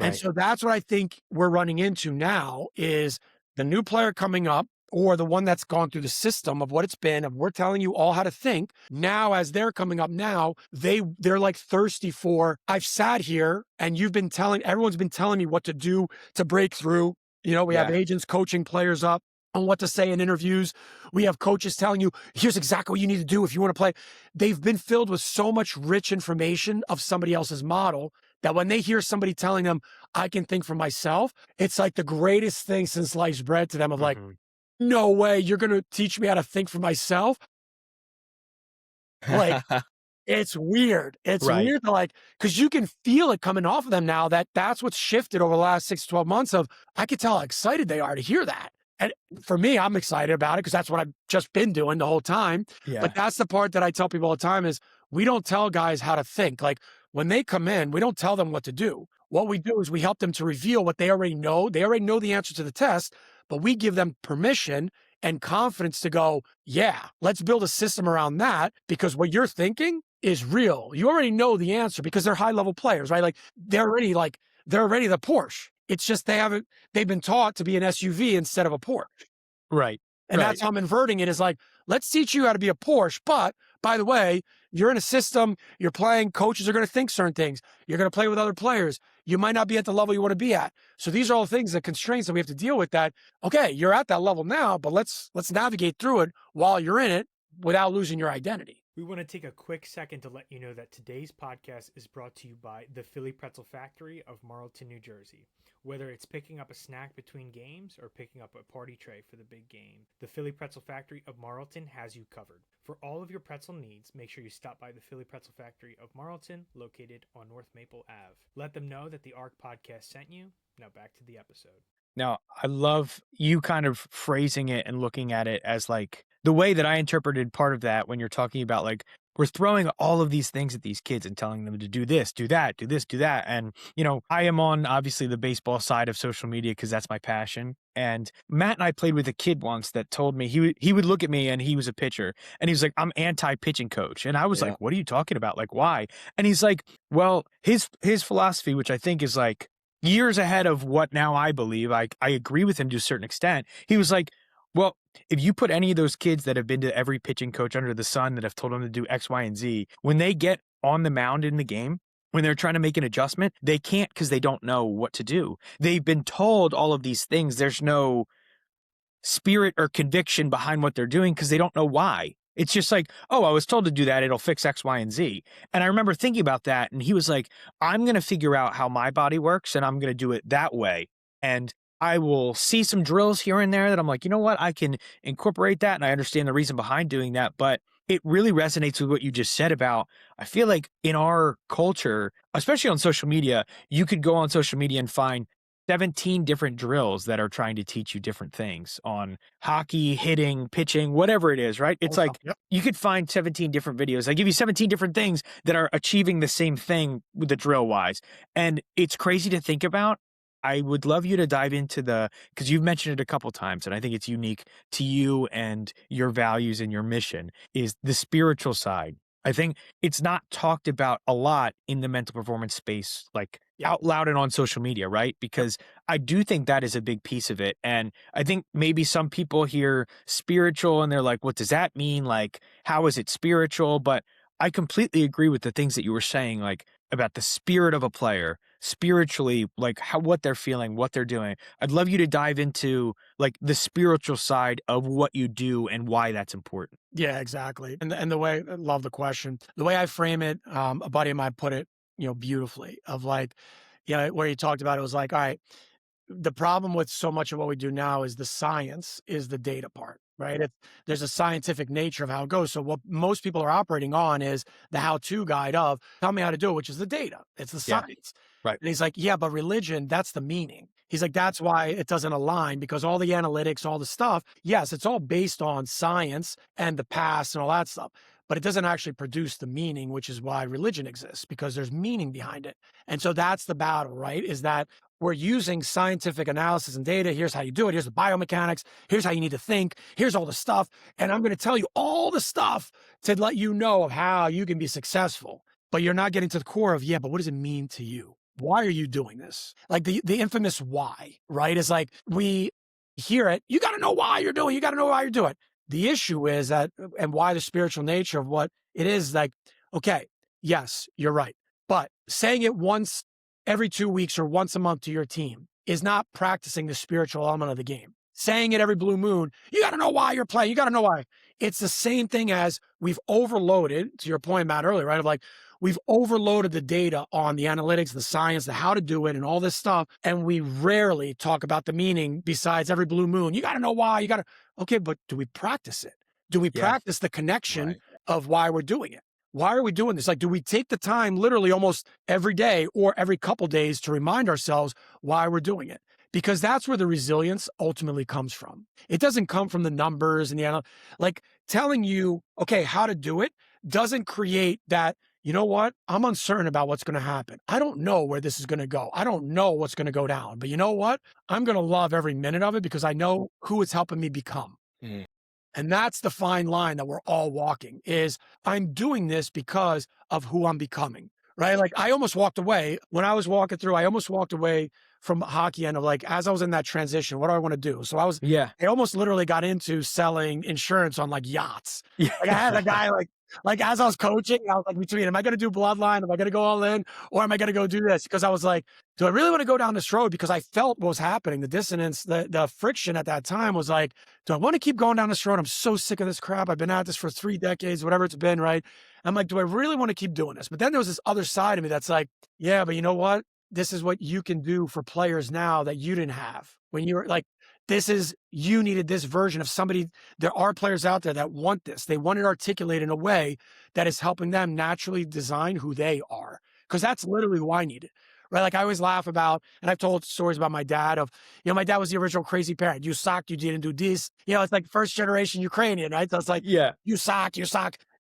And so that's what I think we're running into now is the new player coming up, or the one that's gone through the system of what it's been, of we're telling you all how to think. Now, as they're coming up now, they're like thirsty for, I've sat here and everyone's been telling me what to do to break through. We have agents coaching players up on what to say in interviews. We have coaches telling you, here's exactly what you need to do if you want to play. They've been filled with so much rich information of somebody else's model that when they hear somebody telling them, I can think for myself, it's like the greatest thing since sliced bread to them of like, no way, you're going to teach me how to think for myself. Like, it's weird. It's weird to like, because you can feel it coming off of them now that's what's shifted over the last 6 to 12 months of, I could tell how excited they are to hear that. And for me, I'm excited about it because that's what I've just been doing the whole time. Yeah. But that's the part that I tell people all the time is we don't tell guys how to think. Like when they come in, we don't tell them what to do. What we do is we help them to reveal what they already know. They already know the answer to the test, but we give them permission and confidence to go, yeah, let's build a system around that because what you're thinking is real. You already know the answer because they're high-level players, right? Like they're already the Porsche. It's just they've been taught to be an SUV instead of a Porsche. Right. And that's how I'm inverting it is like, let's teach you how to be a Porsche. But by the way, you're in a system, you're playing, coaches are going to think certain things. You're going to play with other players. You might not be at the level you want to be at. So these are all things, the constraints that we have to deal with that, okay, you're at that level now, but let's navigate through it while you're in it without losing your identity. We want to take a quick second to let you know that today's podcast is brought to you by the Philly Pretzel Factory of Marlton, New Jersey. Whether it's picking up a snack between games or picking up a party tray for the big game, the Philly Pretzel Factory of Marlton has you covered. For all of your pretzel needs, make sure you stop by the Philly Pretzel Factory of Marlton, located on North Maple Ave. Let them know that the ARC podcast sent you. Now back to the episode. Now, I love you kind of phrasing it and looking at it as like the way that I interpreted part of that when you're talking about like, we're throwing all of these things at these kids and telling them to do this, do that, do this, do that. And, I am on obviously the baseball side of social media because that's my passion. And Matt and I played with a kid once that told me he would look at me and he was a pitcher and he was like, I'm anti-pitching coach. And I was like, what are you talking about? Like, why? And he's like, well, his philosophy, which I think is like years ahead of what now I believe, I agree with him to a certain extent. He was like, well, if you put any of those kids that have been to every pitching coach under the sun that have told them to do X, Y, and Z, when they get on the mound in the game, when they're trying to make an adjustment, they can't because they don't know what to do. They've been told all of these things. There's no spirit or conviction behind what they're doing because they don't know why. It's just like, oh, I was told to do that. It'll fix X, Y, and Z. And I remember thinking about that. And he was like, I'm going to figure out how my body works and I'm going to do it that way. And I will see some drills here and there that I'm like, you know what, I can incorporate that. And I understand the reason behind doing that. But it really resonates with what you just said about, I feel like in our culture, especially on social media, you could go on social media and find 17 different drills that are trying to teach you different things on hockey, hitting, pitching, whatever it is, right? It's like you could find 17 different videos. I give you 17 different things that are achieving the same thing with the drill wise. And it's crazy to think about. I would love you to dive into because you've mentioned it a couple times, and I think it's unique to you and your values and your mission, is the spiritual side. I think it's not talked about a lot in the mental performance space, like out loud and on social media, right? Because I do think that is a big piece of it. And I think maybe some people hear spiritual and they're like, what does that mean? Like, how is it spiritual? But I completely agree with the things that you were saying, like about the spirit of a player, spiritually, like what they're feeling, what they're doing. I'd love you to dive into like the spiritual side of what you do and why that's important. Yeah, exactly. And the way, I love the question, the way I frame it, a buddy of mine put it, beautifully of like, where he talked about it was like, all right, the problem with so much of what we do now is the science is the data part, right? There's a scientific nature of how it goes. So what most people are operating on is the how-to guide of tell me how to do it, which is the data. It's the science. Right. And he's like, yeah, but religion, that's the meaning. He's like, that's why it doesn't align because all the analytics, all the stuff, yes, it's all based on science and the past and all that stuff, but it doesn't actually produce the meaning, which is why religion exists because there's meaning behind it. And so that's the battle, right? Is that we're using scientific analysis and data. Here's how you do it. Here's the biomechanics. Here's how you need to think. Here's all the stuff. And I'm going to tell you all the stuff to let you know of how you can be successful. But you're not getting to the core of, but what does it mean to you? Why are you doing this? Like the infamous why, right? Is like hear it. You got to know why you're doing. You got to know why you're doing. The issue is that, and why the spiritual nature of what it is like, okay, yes, you're right. But saying it once every 2 weeks or once a month to your team is not practicing the spiritual element of the game. Saying it every blue moon, you got to know why you're playing. You got to know why. It's the same thing as we've overloaded, to your point, Matt, earlier, right? Of like, we've overloaded the data on the analytics, the science, the how to do it, and all this stuff. And we rarely talk about the meaning besides every blue moon. You got to know why. You got to, okay, but do we practice it? Do we practice the connection of why we're doing it? Why are we doing this? Like, do we take the time literally almost every day or every couple days to remind ourselves why we're doing it? Because that's where the resilience ultimately comes from. It doesn't come from the numbers and like telling you, okay, how to do it doesn't create that, you know what? I'm uncertain about what's going to happen. I don't know where this is going to go. I don't know what's going to go down, but you know what? I'm going to love every minute of it because I know who it's helping me become. Mm. And that's the fine line that we're all walking is I'm doing this because of who I'm becoming, right? Like I almost walked away when I was walking through, I almost walked away from hockey and of like, as I was in that transition, what do I want to do? So I almost literally got into selling insurance on like yachts. Like I had a guy like as I was coaching, I was like between, am I going to do bloodline? Am I going to go all in or am I going to go do this? Because I was like, do I really want to go down this road? Because I felt what was happening. The dissonance, the friction at that time was like, do I want to keep going down this road? I'm so sick of this crap. I've been at this for 3 decades, whatever it's been, right? I'm like, do I really want to keep doing this? But then there was this other side of me that's like, yeah, but you know what? This is what you can do for players now that you didn't have when you were like, you needed this version of somebody. There are players out there that want this. They want it articulated in a way that is helping them naturally design who they are. Cause that's literally who I needed. Right. Like I always laugh about, and I've told stories about my dad of, my dad was the original crazy parent. You sucked, you didn't do this. It's like first generation Ukrainian, right? So it's like, you suck.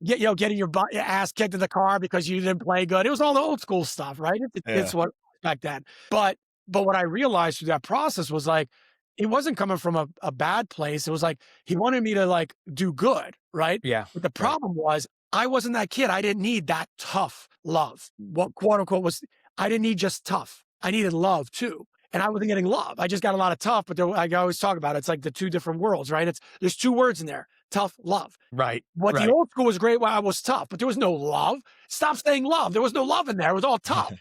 Getting your ass kicked in the car because you didn't play good. It was all the old school stuff, right? It's what back then. But what I realized through that process was like, it wasn't coming from a bad place. It was like, he wanted me to like do good. Right. Yeah. But the problem was I wasn't that kid. I didn't need that tough love. What quote unquote was, I didn't need just tough. I needed love too. And I wasn't getting love. I just got a lot of tough, but I always talk about it. It's like the two different worlds, right? There's 2 words in there, tough, love. Right. What the old school was great while I was tough, but there was no love. Stop saying love. There was no love in there. It was all tough.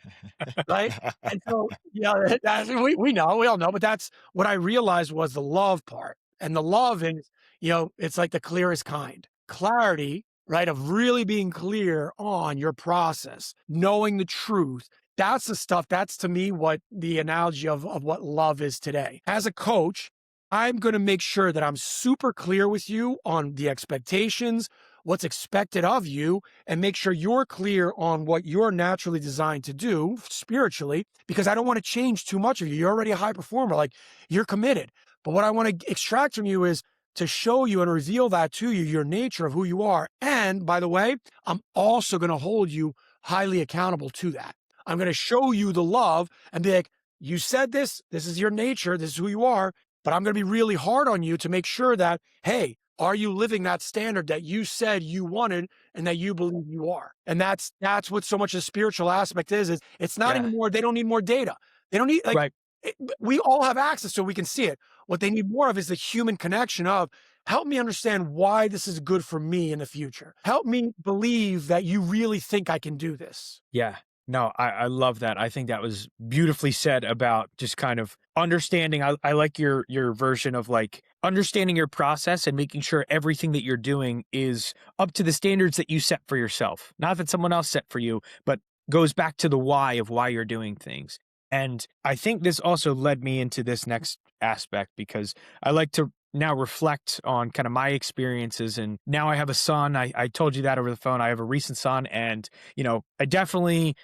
Right. And so, we know, we all know, but that's what I realized was the love part. And the love is, it's like the clearest kind. Clarity, right, of really being clear on your process, knowing the truth. That's the stuff, that's to me what the analogy of what love is today. As a coach, I'm going to make sure that I'm super clear with you on the expectations, what's expected of you, and make sure you're clear on what you're naturally designed to do spiritually, because I don't want to change too much of you. You're already a high performer, like you're committed. But what I want to extract from you is to show you and reveal that to you, your nature of who you are. And by the way, I'm also going to hold you highly accountable to that. I'm going to show you the love and be like, you said this is your nature, this is who you are, but I'm going to be really hard on you to make sure that, hey, are you living that standard that you said you wanted and that you believe you are? And that's what so much the spiritual aspect is it's not anymore. They don't need more data. They don't need we all have access so we can see it. What they need more of is the human connection of help me understand why this is good for me in the future. Help me believe that you really think I can do this. Yeah. No, I love that. I think that was beautifully said about just kind of understanding. I like your version of like understanding your process and making sure everything that you're doing is up to the standards that you set for yourself. Not that someone else set for you, but goes back to the why of why you're doing things. And I think this also led me into this next aspect because I like to now reflect on kind of my experiences. And now I have a son. I told you that over the phone. I have a recent son and, I definitely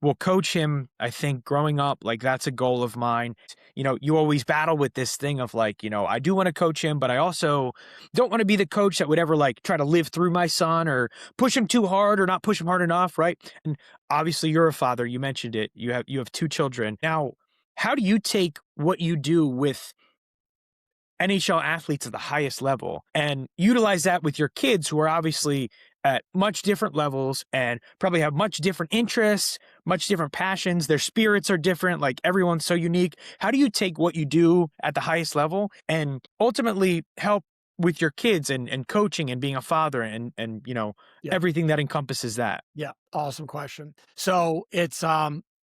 will coach him. I think growing up, like that's a goal of mine. You always battle with this thing of like, I do want to coach him, but I also don't want to be the coach that would ever like try to live through my son or push him too hard or not push him hard enough. Right. And obviously you're a father. You mentioned it. You have 2 children. Now, how do you take what you do with NHL athletes at the highest level and utilize that with your kids who are obviously at much different levels and probably have much different interests, much different passions. Their spirits are different. Like everyone's so unique. How do you take what you do at the highest level and ultimately help with your kids and coaching and being a father and Yeah. everything that encompasses that? Yeah. Awesome question. So it's,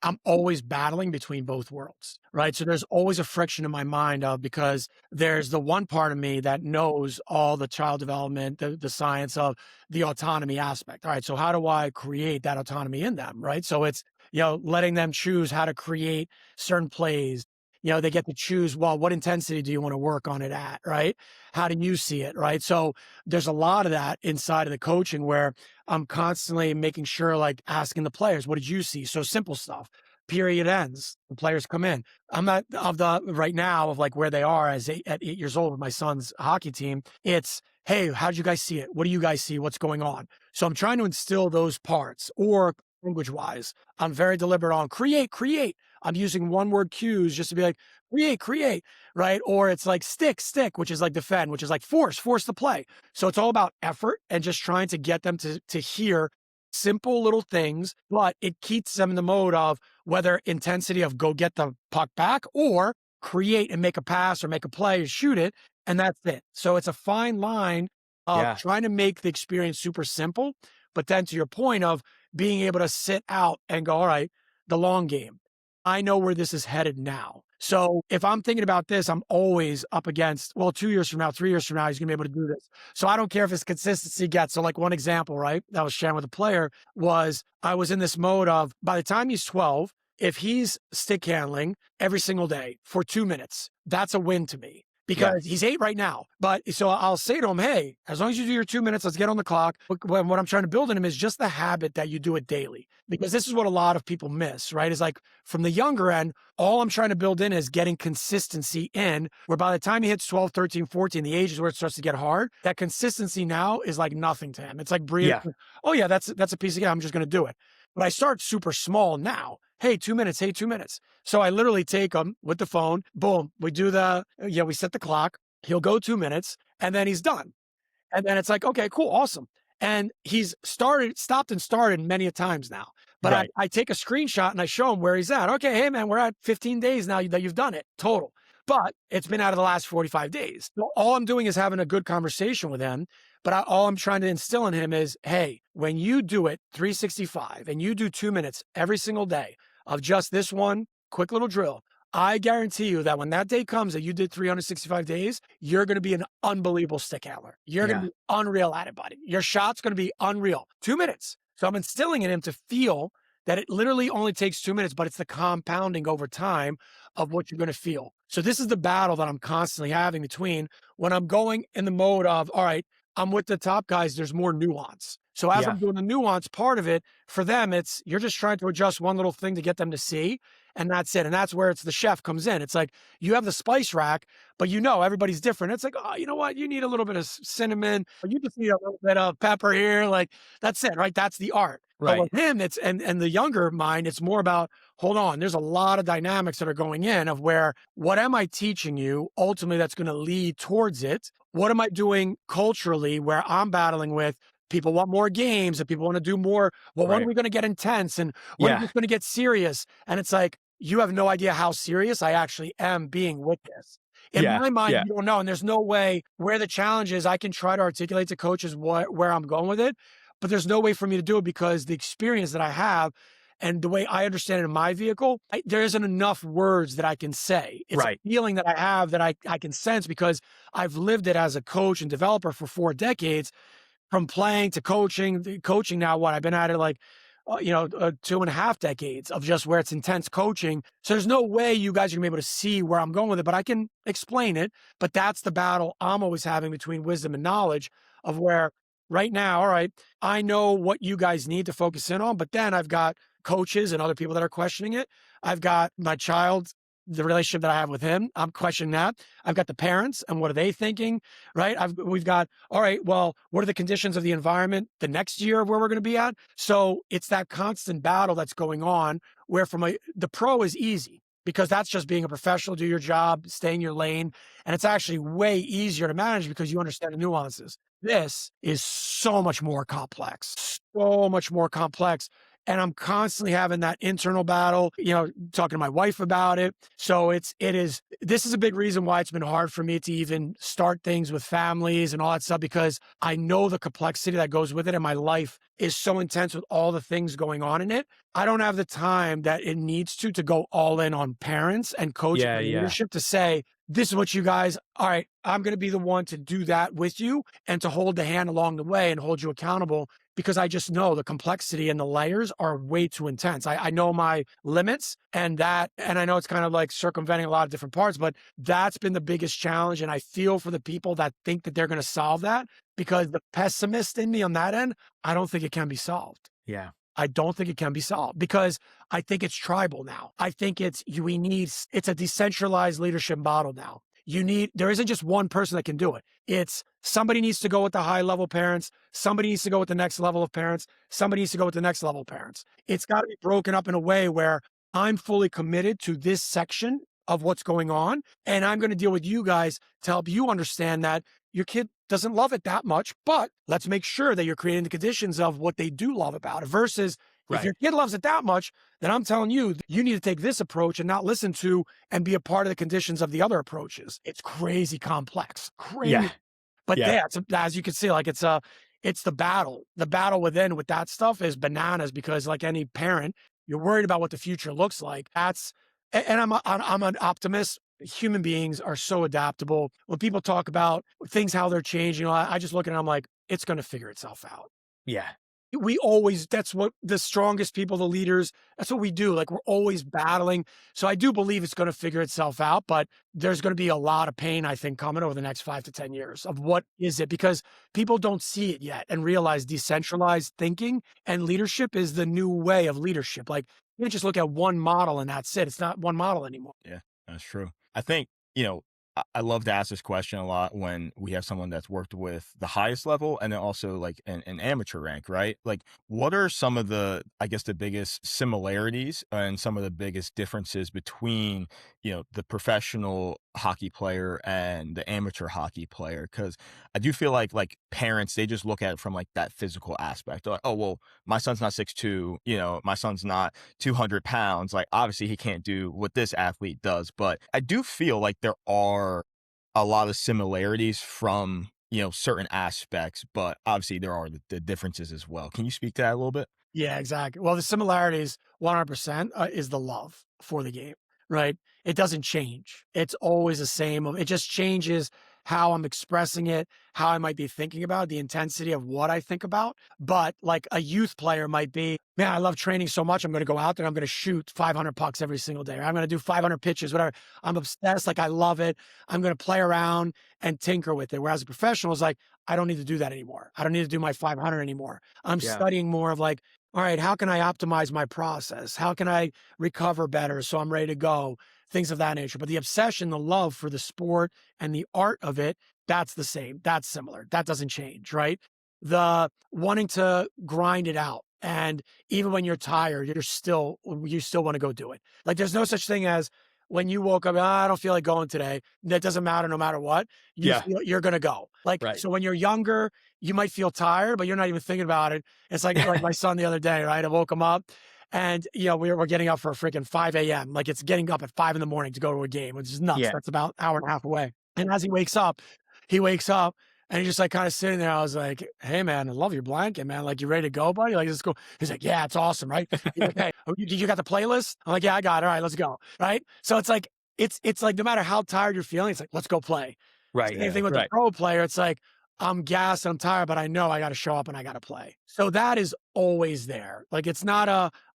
I'm always battling between both worlds, right? So there's always a friction in my mind of, because there's the one part of me that knows all the child development, the science of the autonomy aspect. All right. So how do I create that autonomy in them? Right. So it's, letting them choose how to create certain plays. They get to choose, well, what intensity do you want to work on it at? Right. How do you see it? Right. So there's a lot of that inside of the coaching where I'm constantly making sure, like asking the players, what did you see? So simple stuff. Period ends. The players come in. I'm not of the right now of like where they are at 8 years old with my son's hockey team. It's, hey, how did you guys see it? What do you guys see? What's going on? So I'm trying to instill those parts. Or language wise, I'm very deliberate on create. I'm using one word cues just to be like, create, right? Or it's like stick, which is like defend, which is like force the play. So it's all about effort and just trying to get them to hear simple little things, but it keeps them in the mode of whether intensity of go get the puck back or create and make a pass or make a play and shoot it. And that's it. So it's a fine line of Yeah. trying to make the experience super simple, but then to your point of being able to sit out and go, all right, the long game. I know where this is headed now. So if I'm thinking about this, I'm always up against, well, 2 years from now, 3 years from now, he's going to be able to do this. So I don't care if his consistency gets. So like one example, right, that I was sharing with a player was I was in this mode of by the time he's 12, if he's stick handling every single day for 2 minutes, that's a win to me. Because he's 8 right now. But so I'll say to him, hey, as long as you do your 2 minutes, let's get on the clock. What I'm trying to build in him is just the habit that you do it daily. Because this is what a lot of people miss, right? Is like from the younger end, all I'm trying to build in is getting consistency in, where by the time he hits 12, 13, 14, the age is where it starts to get hard. That consistency now is like nothing to him. It's like breathing. Yeah. Oh yeah, that's a piece of, I'm just going to do it. But I start super small now. Hey, 2 minutes. Hey, 2 minutes. So I literally take him with the phone. Boom. We do we set the clock. He'll go 2 minutes and then he's done. And then it's like, okay, cool. Awesome. And he's stopped and started many a times now. But Right. I take a screenshot and I show him where he's at. Okay, hey man, we're at 15 days now that you've done it total. But it's been out of the last 45 days. So all I'm doing is having a good conversation with him. But all I'm trying to instill in him is, hey, when you do it 365 and you do 2 minutes every single day of just this one quick little drill, I guarantee you that when that day comes that you did 365 days, you're going to be an unbelievable stick handler. You're going to be unreal at it, buddy. Your shot's going to be unreal. 2 minutes. So I'm instilling in him to feel that it literally only takes 2 minutes, but it's the compounding over time of what you're going to feel. So this is the battle that I'm constantly having between when I'm going in the mode of, all right, I'm with the top guys, there's more nuance. So as I'm doing the nuance part of it, for them, it's you're just trying to adjust one little thing to get them to see, and that's it. And that's where it's the chef comes in. It's like you have the spice rack, but everybody's different. It's like, oh, you know what? You need a little bit of cinnamon, or you just need a little bit of pepper here. Like that's it, right? That's the art. Right. But with him, it's and the younger mind, it's more about, hold on, there's a lot of dynamics that are going in of where, what am I teaching you ultimately that's going to lead towards it? What am I doing culturally where I'm battling with people want more games and people want to do more? Well, when are we going to get intense and when are we going to get serious? And it's like, you have no idea how serious I actually am being with this. In my mind, you don't know. And there's no way where the challenge is. I can try to articulate to coaches where I'm going with it, but there's no way for me to do it because the experience that I have and the way I understand it in my vehicle, there isn't enough words that I can say. It's a feeling that I have that I can sense because I've lived it as a coach and developer for 4 decades, from playing to coaching now. What I've been at it like, 2.5 decades of just where it's intense coaching. So there's no way you guys are gonna be able to see where I'm going with it, but I can explain it. But that's the battle I'm always having between wisdom and knowledge of where right now, all right, I know what you guys need to focus in on, but then I've got coaches and other people that are questioning it. I've got my child, the relationship that I have with him, I'm questioning that. I've got the parents and what are they thinking, right? We've got, all right, well, what are the conditions of the environment the next year of where we're going to be at? So it's that constant battle that's going on where the pro is easy because that's just being a professional, do your job, stay in your lane. And it's actually way easier to manage because you understand the nuances. This is so much more complex, so much more complex. And I'm constantly having that internal battle, talking to my wife about it. So this is a big reason why it's been hard for me to even start things with families and all that stuff, because I know the complexity that goes with it. And my life is so intense with all the things going on in it. I don't have the time that it needs to go all in on parents and coaching and leadership to say, this is what you guys, all right, I'm going to be the one to do that with you and to hold the hand along the way and hold you accountable, because I just know the complexity and the layers are way too intense. I know my limits, and I know it's kind of like circumventing a lot of different parts, but that's been the biggest challenge. And I feel for the people that think that they're going to solve that, because the pessimist in me on that end, I don't think it can be solved. Yeah. I don't think it can be solved, because I think it's tribal now. I think it's a decentralized leadership model now. There isn't just one person that can do it. It's somebody needs to go with the high level parents. Somebody needs to go with the next level of parents. Somebody needs to go with the next level of parents. It's got to be broken up in a way where I'm fully committed to this section of what's going on. And I'm going to deal with you guys to help you understand that your kid doesn't love it that much, but let's make sure that you're creating the conditions of what they do love about it, versus if your kid loves it that much, then I'm telling you, you need to take this approach and not listen to and be a part of the conditions of the other approaches. It's crazy complex, crazy. Yeah. But as you can see, like it's the battle. The battle within with that stuff is bananas, because like any parent, you're worried about what the future looks like. And I'm an optimist. Human beings are so adaptable. When people talk about things, how they're changing, I just look at it, I'm like, it's going to figure itself out. Yeah. That's what the strongest people, the leaders, that's what we do. Like, we're always battling. So I do believe it's going to figure itself out, but there's going to be a lot of pain, I think, coming over the next 5 to 10 years of what is it, because people don't see it yet and realize decentralized thinking and leadership is the new way of leadership. Like, you can't just look at one model and that's it. It's not one model anymore. Yeah, that's true. I think, I love to ask this question a lot when we have someone that's worked with the highest level and then also like an amateur rank, right? Like, what are some of the, I guess, the biggest similarities and some of the biggest differences between, the professional hockey player and the amateur hockey player? Because I do feel like parents, they just look at it from like that physical aspect. They're like, oh, well, my son's not 6'2", my son's not 200 pounds. Like, obviously he can't do what this athlete does. But I do feel like there are a lot of similarities from, certain aspects, but obviously there are the differences as well. Can you speak to that a little bit? Yeah, exactly. Well, the similarities 100% is the love for the game, right? It doesn't change. It's always the same. It just changes how I'm expressing it, how I might be thinking about it, the intensity of what I think about. But like a youth player might be, man, I love training so much. I'm going to go out there. I'm going to shoot 500 pucks every single day. Or I'm going to do 500 pitches, whatever. I'm obsessed. Like, I love it. I'm going to play around and tinker with it. Whereas a professional is like, I don't need to do that anymore. I don't need to do my 500 anymore. I'm studying more of like, all right, how can I optimize my process? How can I recover better so I'm ready to go? Things of that nature. But the obsession, the love for the sport and the art of it, that's the same. That's similar. That doesn't change, right? The wanting to grind it out. And even when you're tired, you still want to go do it. Like, there's no such thing as when you woke up, I don't feel like going today. That doesn't matter no matter what. You're going to go. Like, so when you're younger, you might feel tired, but you're not even thinking about it. It's like my son the other day, right? I woke him up and, we're getting up for a freaking 5 a.m. Like, it's getting up at 5 a.m. to go to a game, which is nuts. Yeah. That's about an hour and a half away. And as he wakes up and he's just like kind of sitting there. I was like, hey man, I love your blanket, man. Like, you ready to go, buddy? Like, let's go. He's like, yeah, it's awesome, right? He's like, hey, you got the playlist? I'm like, yeah, I got it. All right, let's go. Right. So it's like, it's like, no matter how tired you're feeling, it's like, let's go play. Right. Same thing with the pro player. It's like, I'm gassed, I'm tired, but I know I got to show up and I got to play. So that is always there. Like, it's not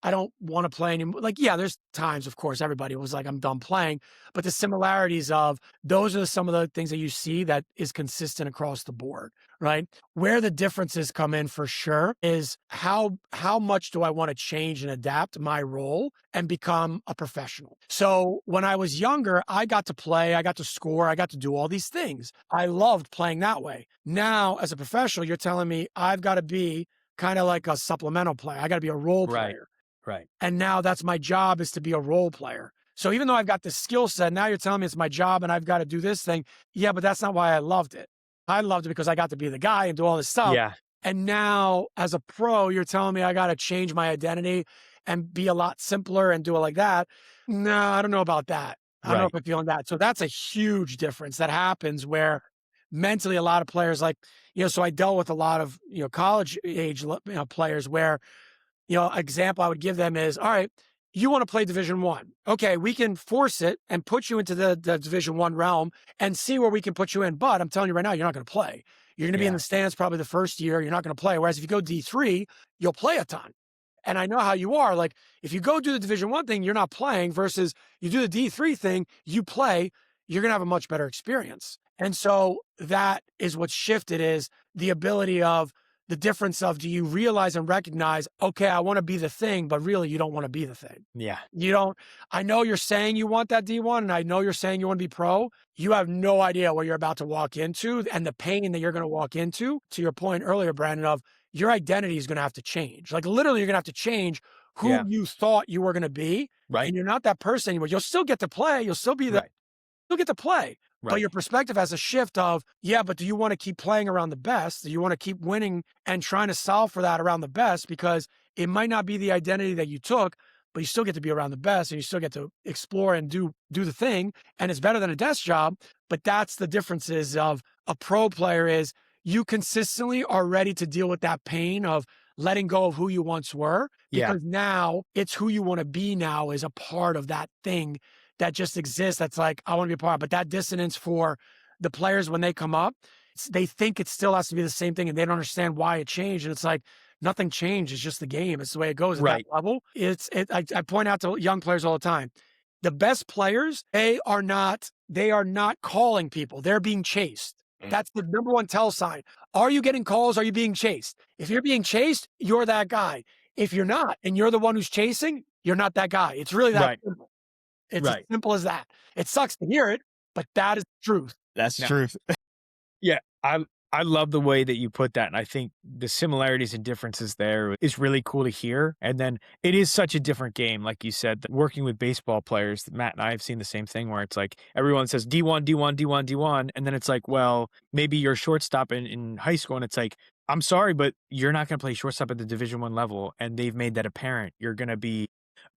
I don't want to play anymore. Like, yeah, there's times, of course, everybody was like, I'm done playing. But the similarities of those are some of the things that you see that is consistent across the board, right? Where the differences come in for sure is how much do I want to change and adapt my role and become a professional? So when I was younger, I got to play, I got to score, I got to do all these things. I loved playing that way. Now, as a professional, you're telling me I've got to be kind of like a supplemental player. I got to be a role player. Right. And now that's my job, is to be a role player. So even though I've got the skill set, now you're telling me it's my job and I've got to do this thing. Yeah, but that's not why I loved it. I loved it because I got to be the guy and do all this stuff. Yeah. And now as a pro, you're telling me I got to change my identity and be a lot simpler and do it like that. No, I don't know about that. I don't know Right. if I'm feeling that. So that's a huge difference that happens where mentally a lot of players like, so I dealt with a lot of, college age players where, example I would give them is, all right, you want to play Division One. Okay, we can force it and put you into the Division One realm and see where we can put you in. But I'm telling you right now, you're not going to play. You're going to be in the stands probably the first year. You're not going to play. Whereas if you go D3, you'll play a ton. And I know how you are. Like if you go do the Division One thing, you're not playing versus you do the D3 thing, you play, you're going to have a much better experience. And so that is what's shifted is the ability of the difference of do you realize and recognize, okay, I want to be the thing, but really you don't want to be the thing. Yeah. You don't, I know you're saying you want that D1 and I know you're saying you want to be pro. You have no idea what you're about to walk into and the pain that you're going to walk into, to your point earlier, Brandon, of your identity is going to have to change. Like literally you're going to have to change who you thought you were going to be. Right. And you're not that person anymore. You'll still get to play. You'll still be you'll get to play. Right. But your perspective has a shift of, but do you want to keep playing around the best? Do you want to keep winning and trying to solve for that around the best? Because it might not be the identity that you took, but you still get to be around the best and you still get to explore and do the thing. And it's better than a desk job. But that's the differences of a pro player is you consistently are ready to deal with that pain of letting go of who you once were. Because now it's who you want to be now is a part of that thing that just exists. That's like, I want to be a part of. But that dissonance for the players when they come up, they think it still has to be the same thing and they don't understand why it changed. And it's like, nothing changed. It's just the game. It's the way it goes at that level. I point out to young players all the time. The best players, they are not calling people. They're being chased. That's the number one tell sign. Are you getting calls? Are you being chased? If you're being chased, you're that guy. If you're not, and you're the one who's chasing, you're not that guy. It's really that simple. It's as simple as that. It sucks to hear it, but that is the truth. That's the truth. Yeah. I love the way that you put that. And I think the similarities and differences there is really cool to hear. And then it is such a different game. Like you said, that working with baseball players, Matt and I have seen the same thing where it's like everyone says D1, D1, D1, D1. And then it's like, well, maybe you're a shortstop in high school. And it's like, I'm sorry, but you're not going to play shortstop at the Division I level. And they've made that apparent. You're going to be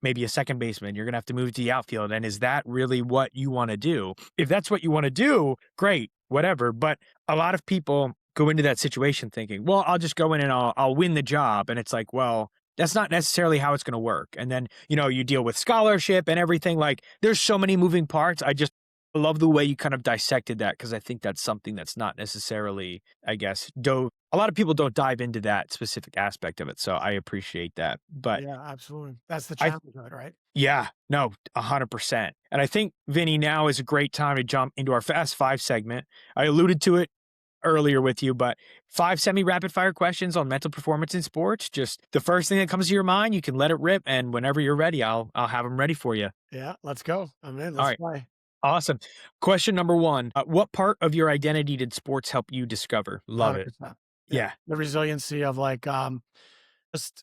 maybe a second baseman. You're going to have to move to the outfield. And is that really what you want to do? If that's what you want to do, great, whatever. But a lot of people go into that situation thinking, well, I'll just go in and I'll win the job. And it's like, well, that's not necessarily how it's going to work. And then, you deal with scholarship and everything. Like there's so many moving parts. I just love the way you kind of dissected that because I think that's something that's not necessarily, I guess, a lot of people don't dive into that specific aspect of it. So I appreciate that. But yeah, absolutely. That's the challenge, right? Yeah, no, 100%. And I think, Vinny, now is a great time to jump into our Fast Five segment. I alluded to it earlier with you, but 5 semi-rapid fire questions on mental performance in sports. Just the first thing that comes to your mind, you can let it rip. And whenever you're ready, I'll have them ready for you. Yeah, let's go. I'm in. Let's play. Awesome. Question number 1. What part of your identity did sports help you discover? Love 100%. it. Yeah. The resiliency of like just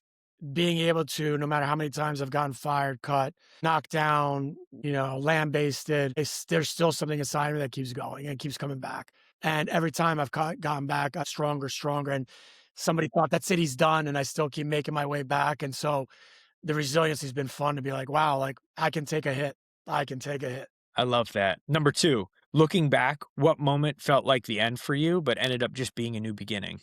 being able to, no matter how many times I've gotten fired, cut, knocked down, lambasted, there's still something inside me that keeps going and keeps coming back. And every time I've gotten back, I'm stronger. And somebody thought that's it, he's done. And I still keep making my way back. And so the resiliency has been fun to be like, wow, like I can take a hit. I love that. Number 2, looking back, what moment felt like the end for you, but ended up just being a new beginning?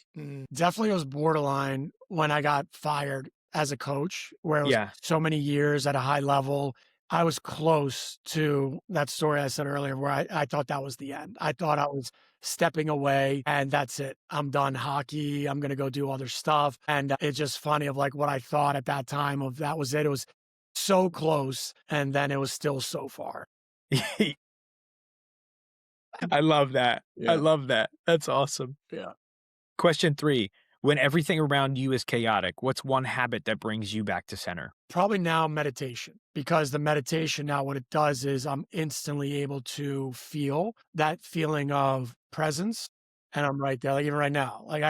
Definitely was borderline when I got fired as a coach, where it was so many years at a high level. I was close to that story I said earlier where I thought that was the end. I thought I was stepping away and that's it. I'm done hockey. I'm going to go do other stuff. And it's just funny of like what I thought at that time of that was it. It was so close and then it was still so far. I love that. Yeah. I love that. That's awesome. Yeah. Question 3. When everything around you is chaotic, what's one habit that brings you back to center? Probably now meditation, because the meditation now what it does is I'm instantly able to feel that feeling of presence and I'm right there. Like even right now, like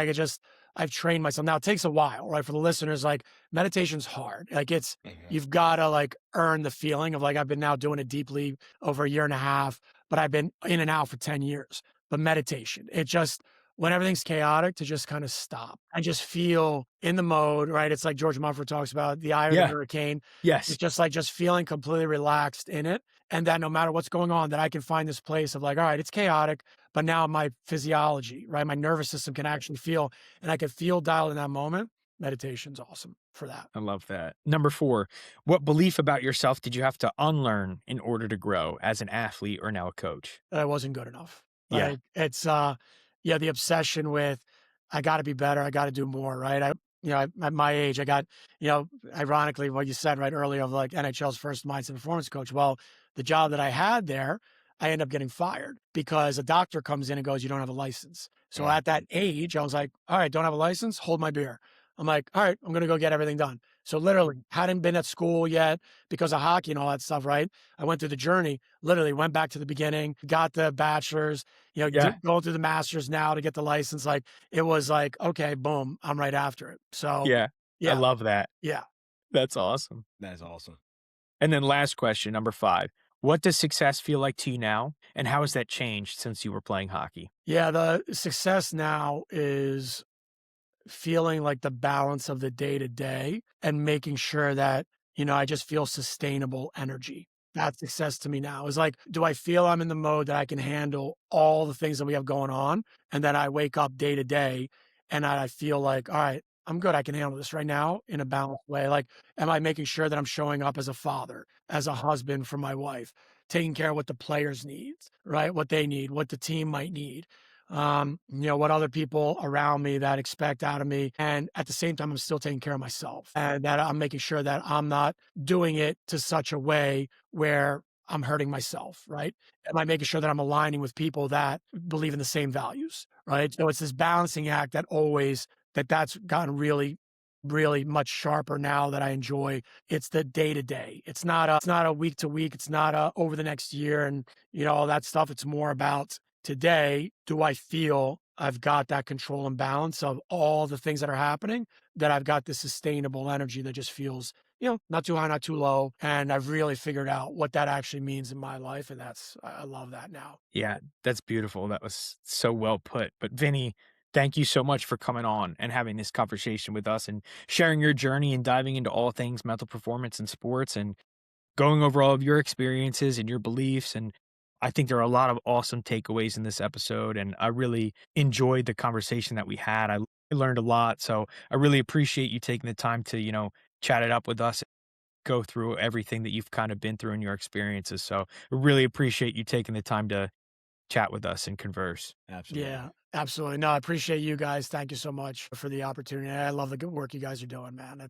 I've trained myself. Now it takes a while, right? For the listeners, like meditation's hard. Like you've got to like earn the feeling of like, I've been now doing it deeply over a year and a half, but I've been in and out for 10 years. But meditation, it just when everything's chaotic to just kind of stop and just feel in the mode, right? It's like George Mumford talks about the eye of the Yeah. hurricane. Yes. It's just like just feeling completely relaxed in it. And that no matter what's going on, that I can find this place of like, all right, it's chaotic, but now my physiology, right? My nervous system can actually feel, and I can feel dialed in that moment. Meditation's awesome for that. I love that. Number 4, what belief about yourself did you have to unlearn in order to grow as an athlete or now a coach? That I wasn't good enough. Yeah. Like, it's, yeah, the obsession with, I gotta be better, I gotta do more, right? At my age, I got, ironically, what you said right earlier of like NHL's first mindset performance coach. Well, the job that I had there, I end up getting fired because a doctor comes in and goes, "You don't have a license." So at that age, I was like, "All right, don't have a license, hold my beer." I'm like, "All right, I'm gonna go get everything done." So literally hadn't been at school yet because of hockey and all that stuff, right? I went through the journey, literally went back to the beginning, got the bachelor's, Yeah. going through the master's now to get the license. Like it was like, okay, boom, I'm right after it. So Yeah. I yeah, love that. yeah. That's awesome. That's awesome. And then last question, number 5. What does success feel like to you now? And how has that changed since you were playing hockey? Yeah, the success now is feeling like the balance of the day to day and making sure that, I just feel sustainable energy. That's success to me now is like, do I feel I'm in the mode that I can handle all the things that we have going on? And then I wake up day to day and I feel like, all right, I'm good. I can handle this right now in a balanced way. Like, am I making sure that I'm showing up as a father, as a husband for my wife, taking care of what the players need, right? What they need, what the team might need, what other people around me that expect out of me. And at the same time, I'm still taking care of myself and that I'm making sure that I'm not doing it to such a way where I'm hurting myself, right? Am I making sure that I'm aligning with people that believe in the same values, right? So it's this balancing act that's gotten really, really much sharper now that I enjoy. It's the day to day. It's not a week to week. It's not a over the next year and all that stuff. It's more about today. Do I feel I've got that control and balance of all the things that are happening, that I've got this sustainable energy that just feels, not too high, not too low. And I've really figured out what that actually means in my life. And I love that now. Yeah, that's beautiful. That was so well put. But Vinny, thank you so much for coming on and having this conversation with us and sharing your journey and diving into all things mental performance and sports and going over all of your experiences and your beliefs. And I think there are a lot of awesome takeaways in this episode. And I really enjoyed the conversation that we had. I learned a lot. So I really appreciate you taking the time to, chat it up with us, go through everything that you've kind of been through in your experiences. So I really appreciate you taking the time to chat with us and converse. Absolutely. Yeah, absolutely. No, I appreciate you guys. Thank you so much for the opportunity. I love the good work you guys are doing, man.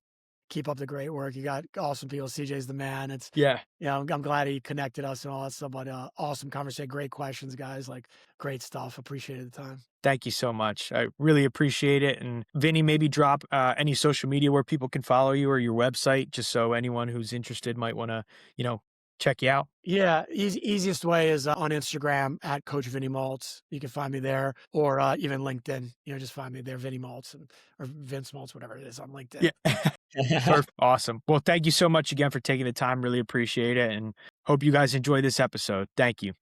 Keep up the great work. You got awesome people. CJ's the man. Yeah. I'm glad he connected us and all that stuff, but awesome conversation. Great questions, guys. Like great stuff. Appreciated the time. Thank you so much. I really appreciate it. And Vinny, maybe drop any social media where people can follow you or your website, just so anyone who's interested might want to, check you out. Yeah, easiest way is on Instagram at Coach Vinny Malts. You can find me there, or even LinkedIn. Just find me there, Vinny Malts or Vince Malts, whatever it is on LinkedIn. Yeah. Perfect. Awesome. Well, thank you so much again for taking the time. Really appreciate it. And hope you guys enjoy this episode. Thank you.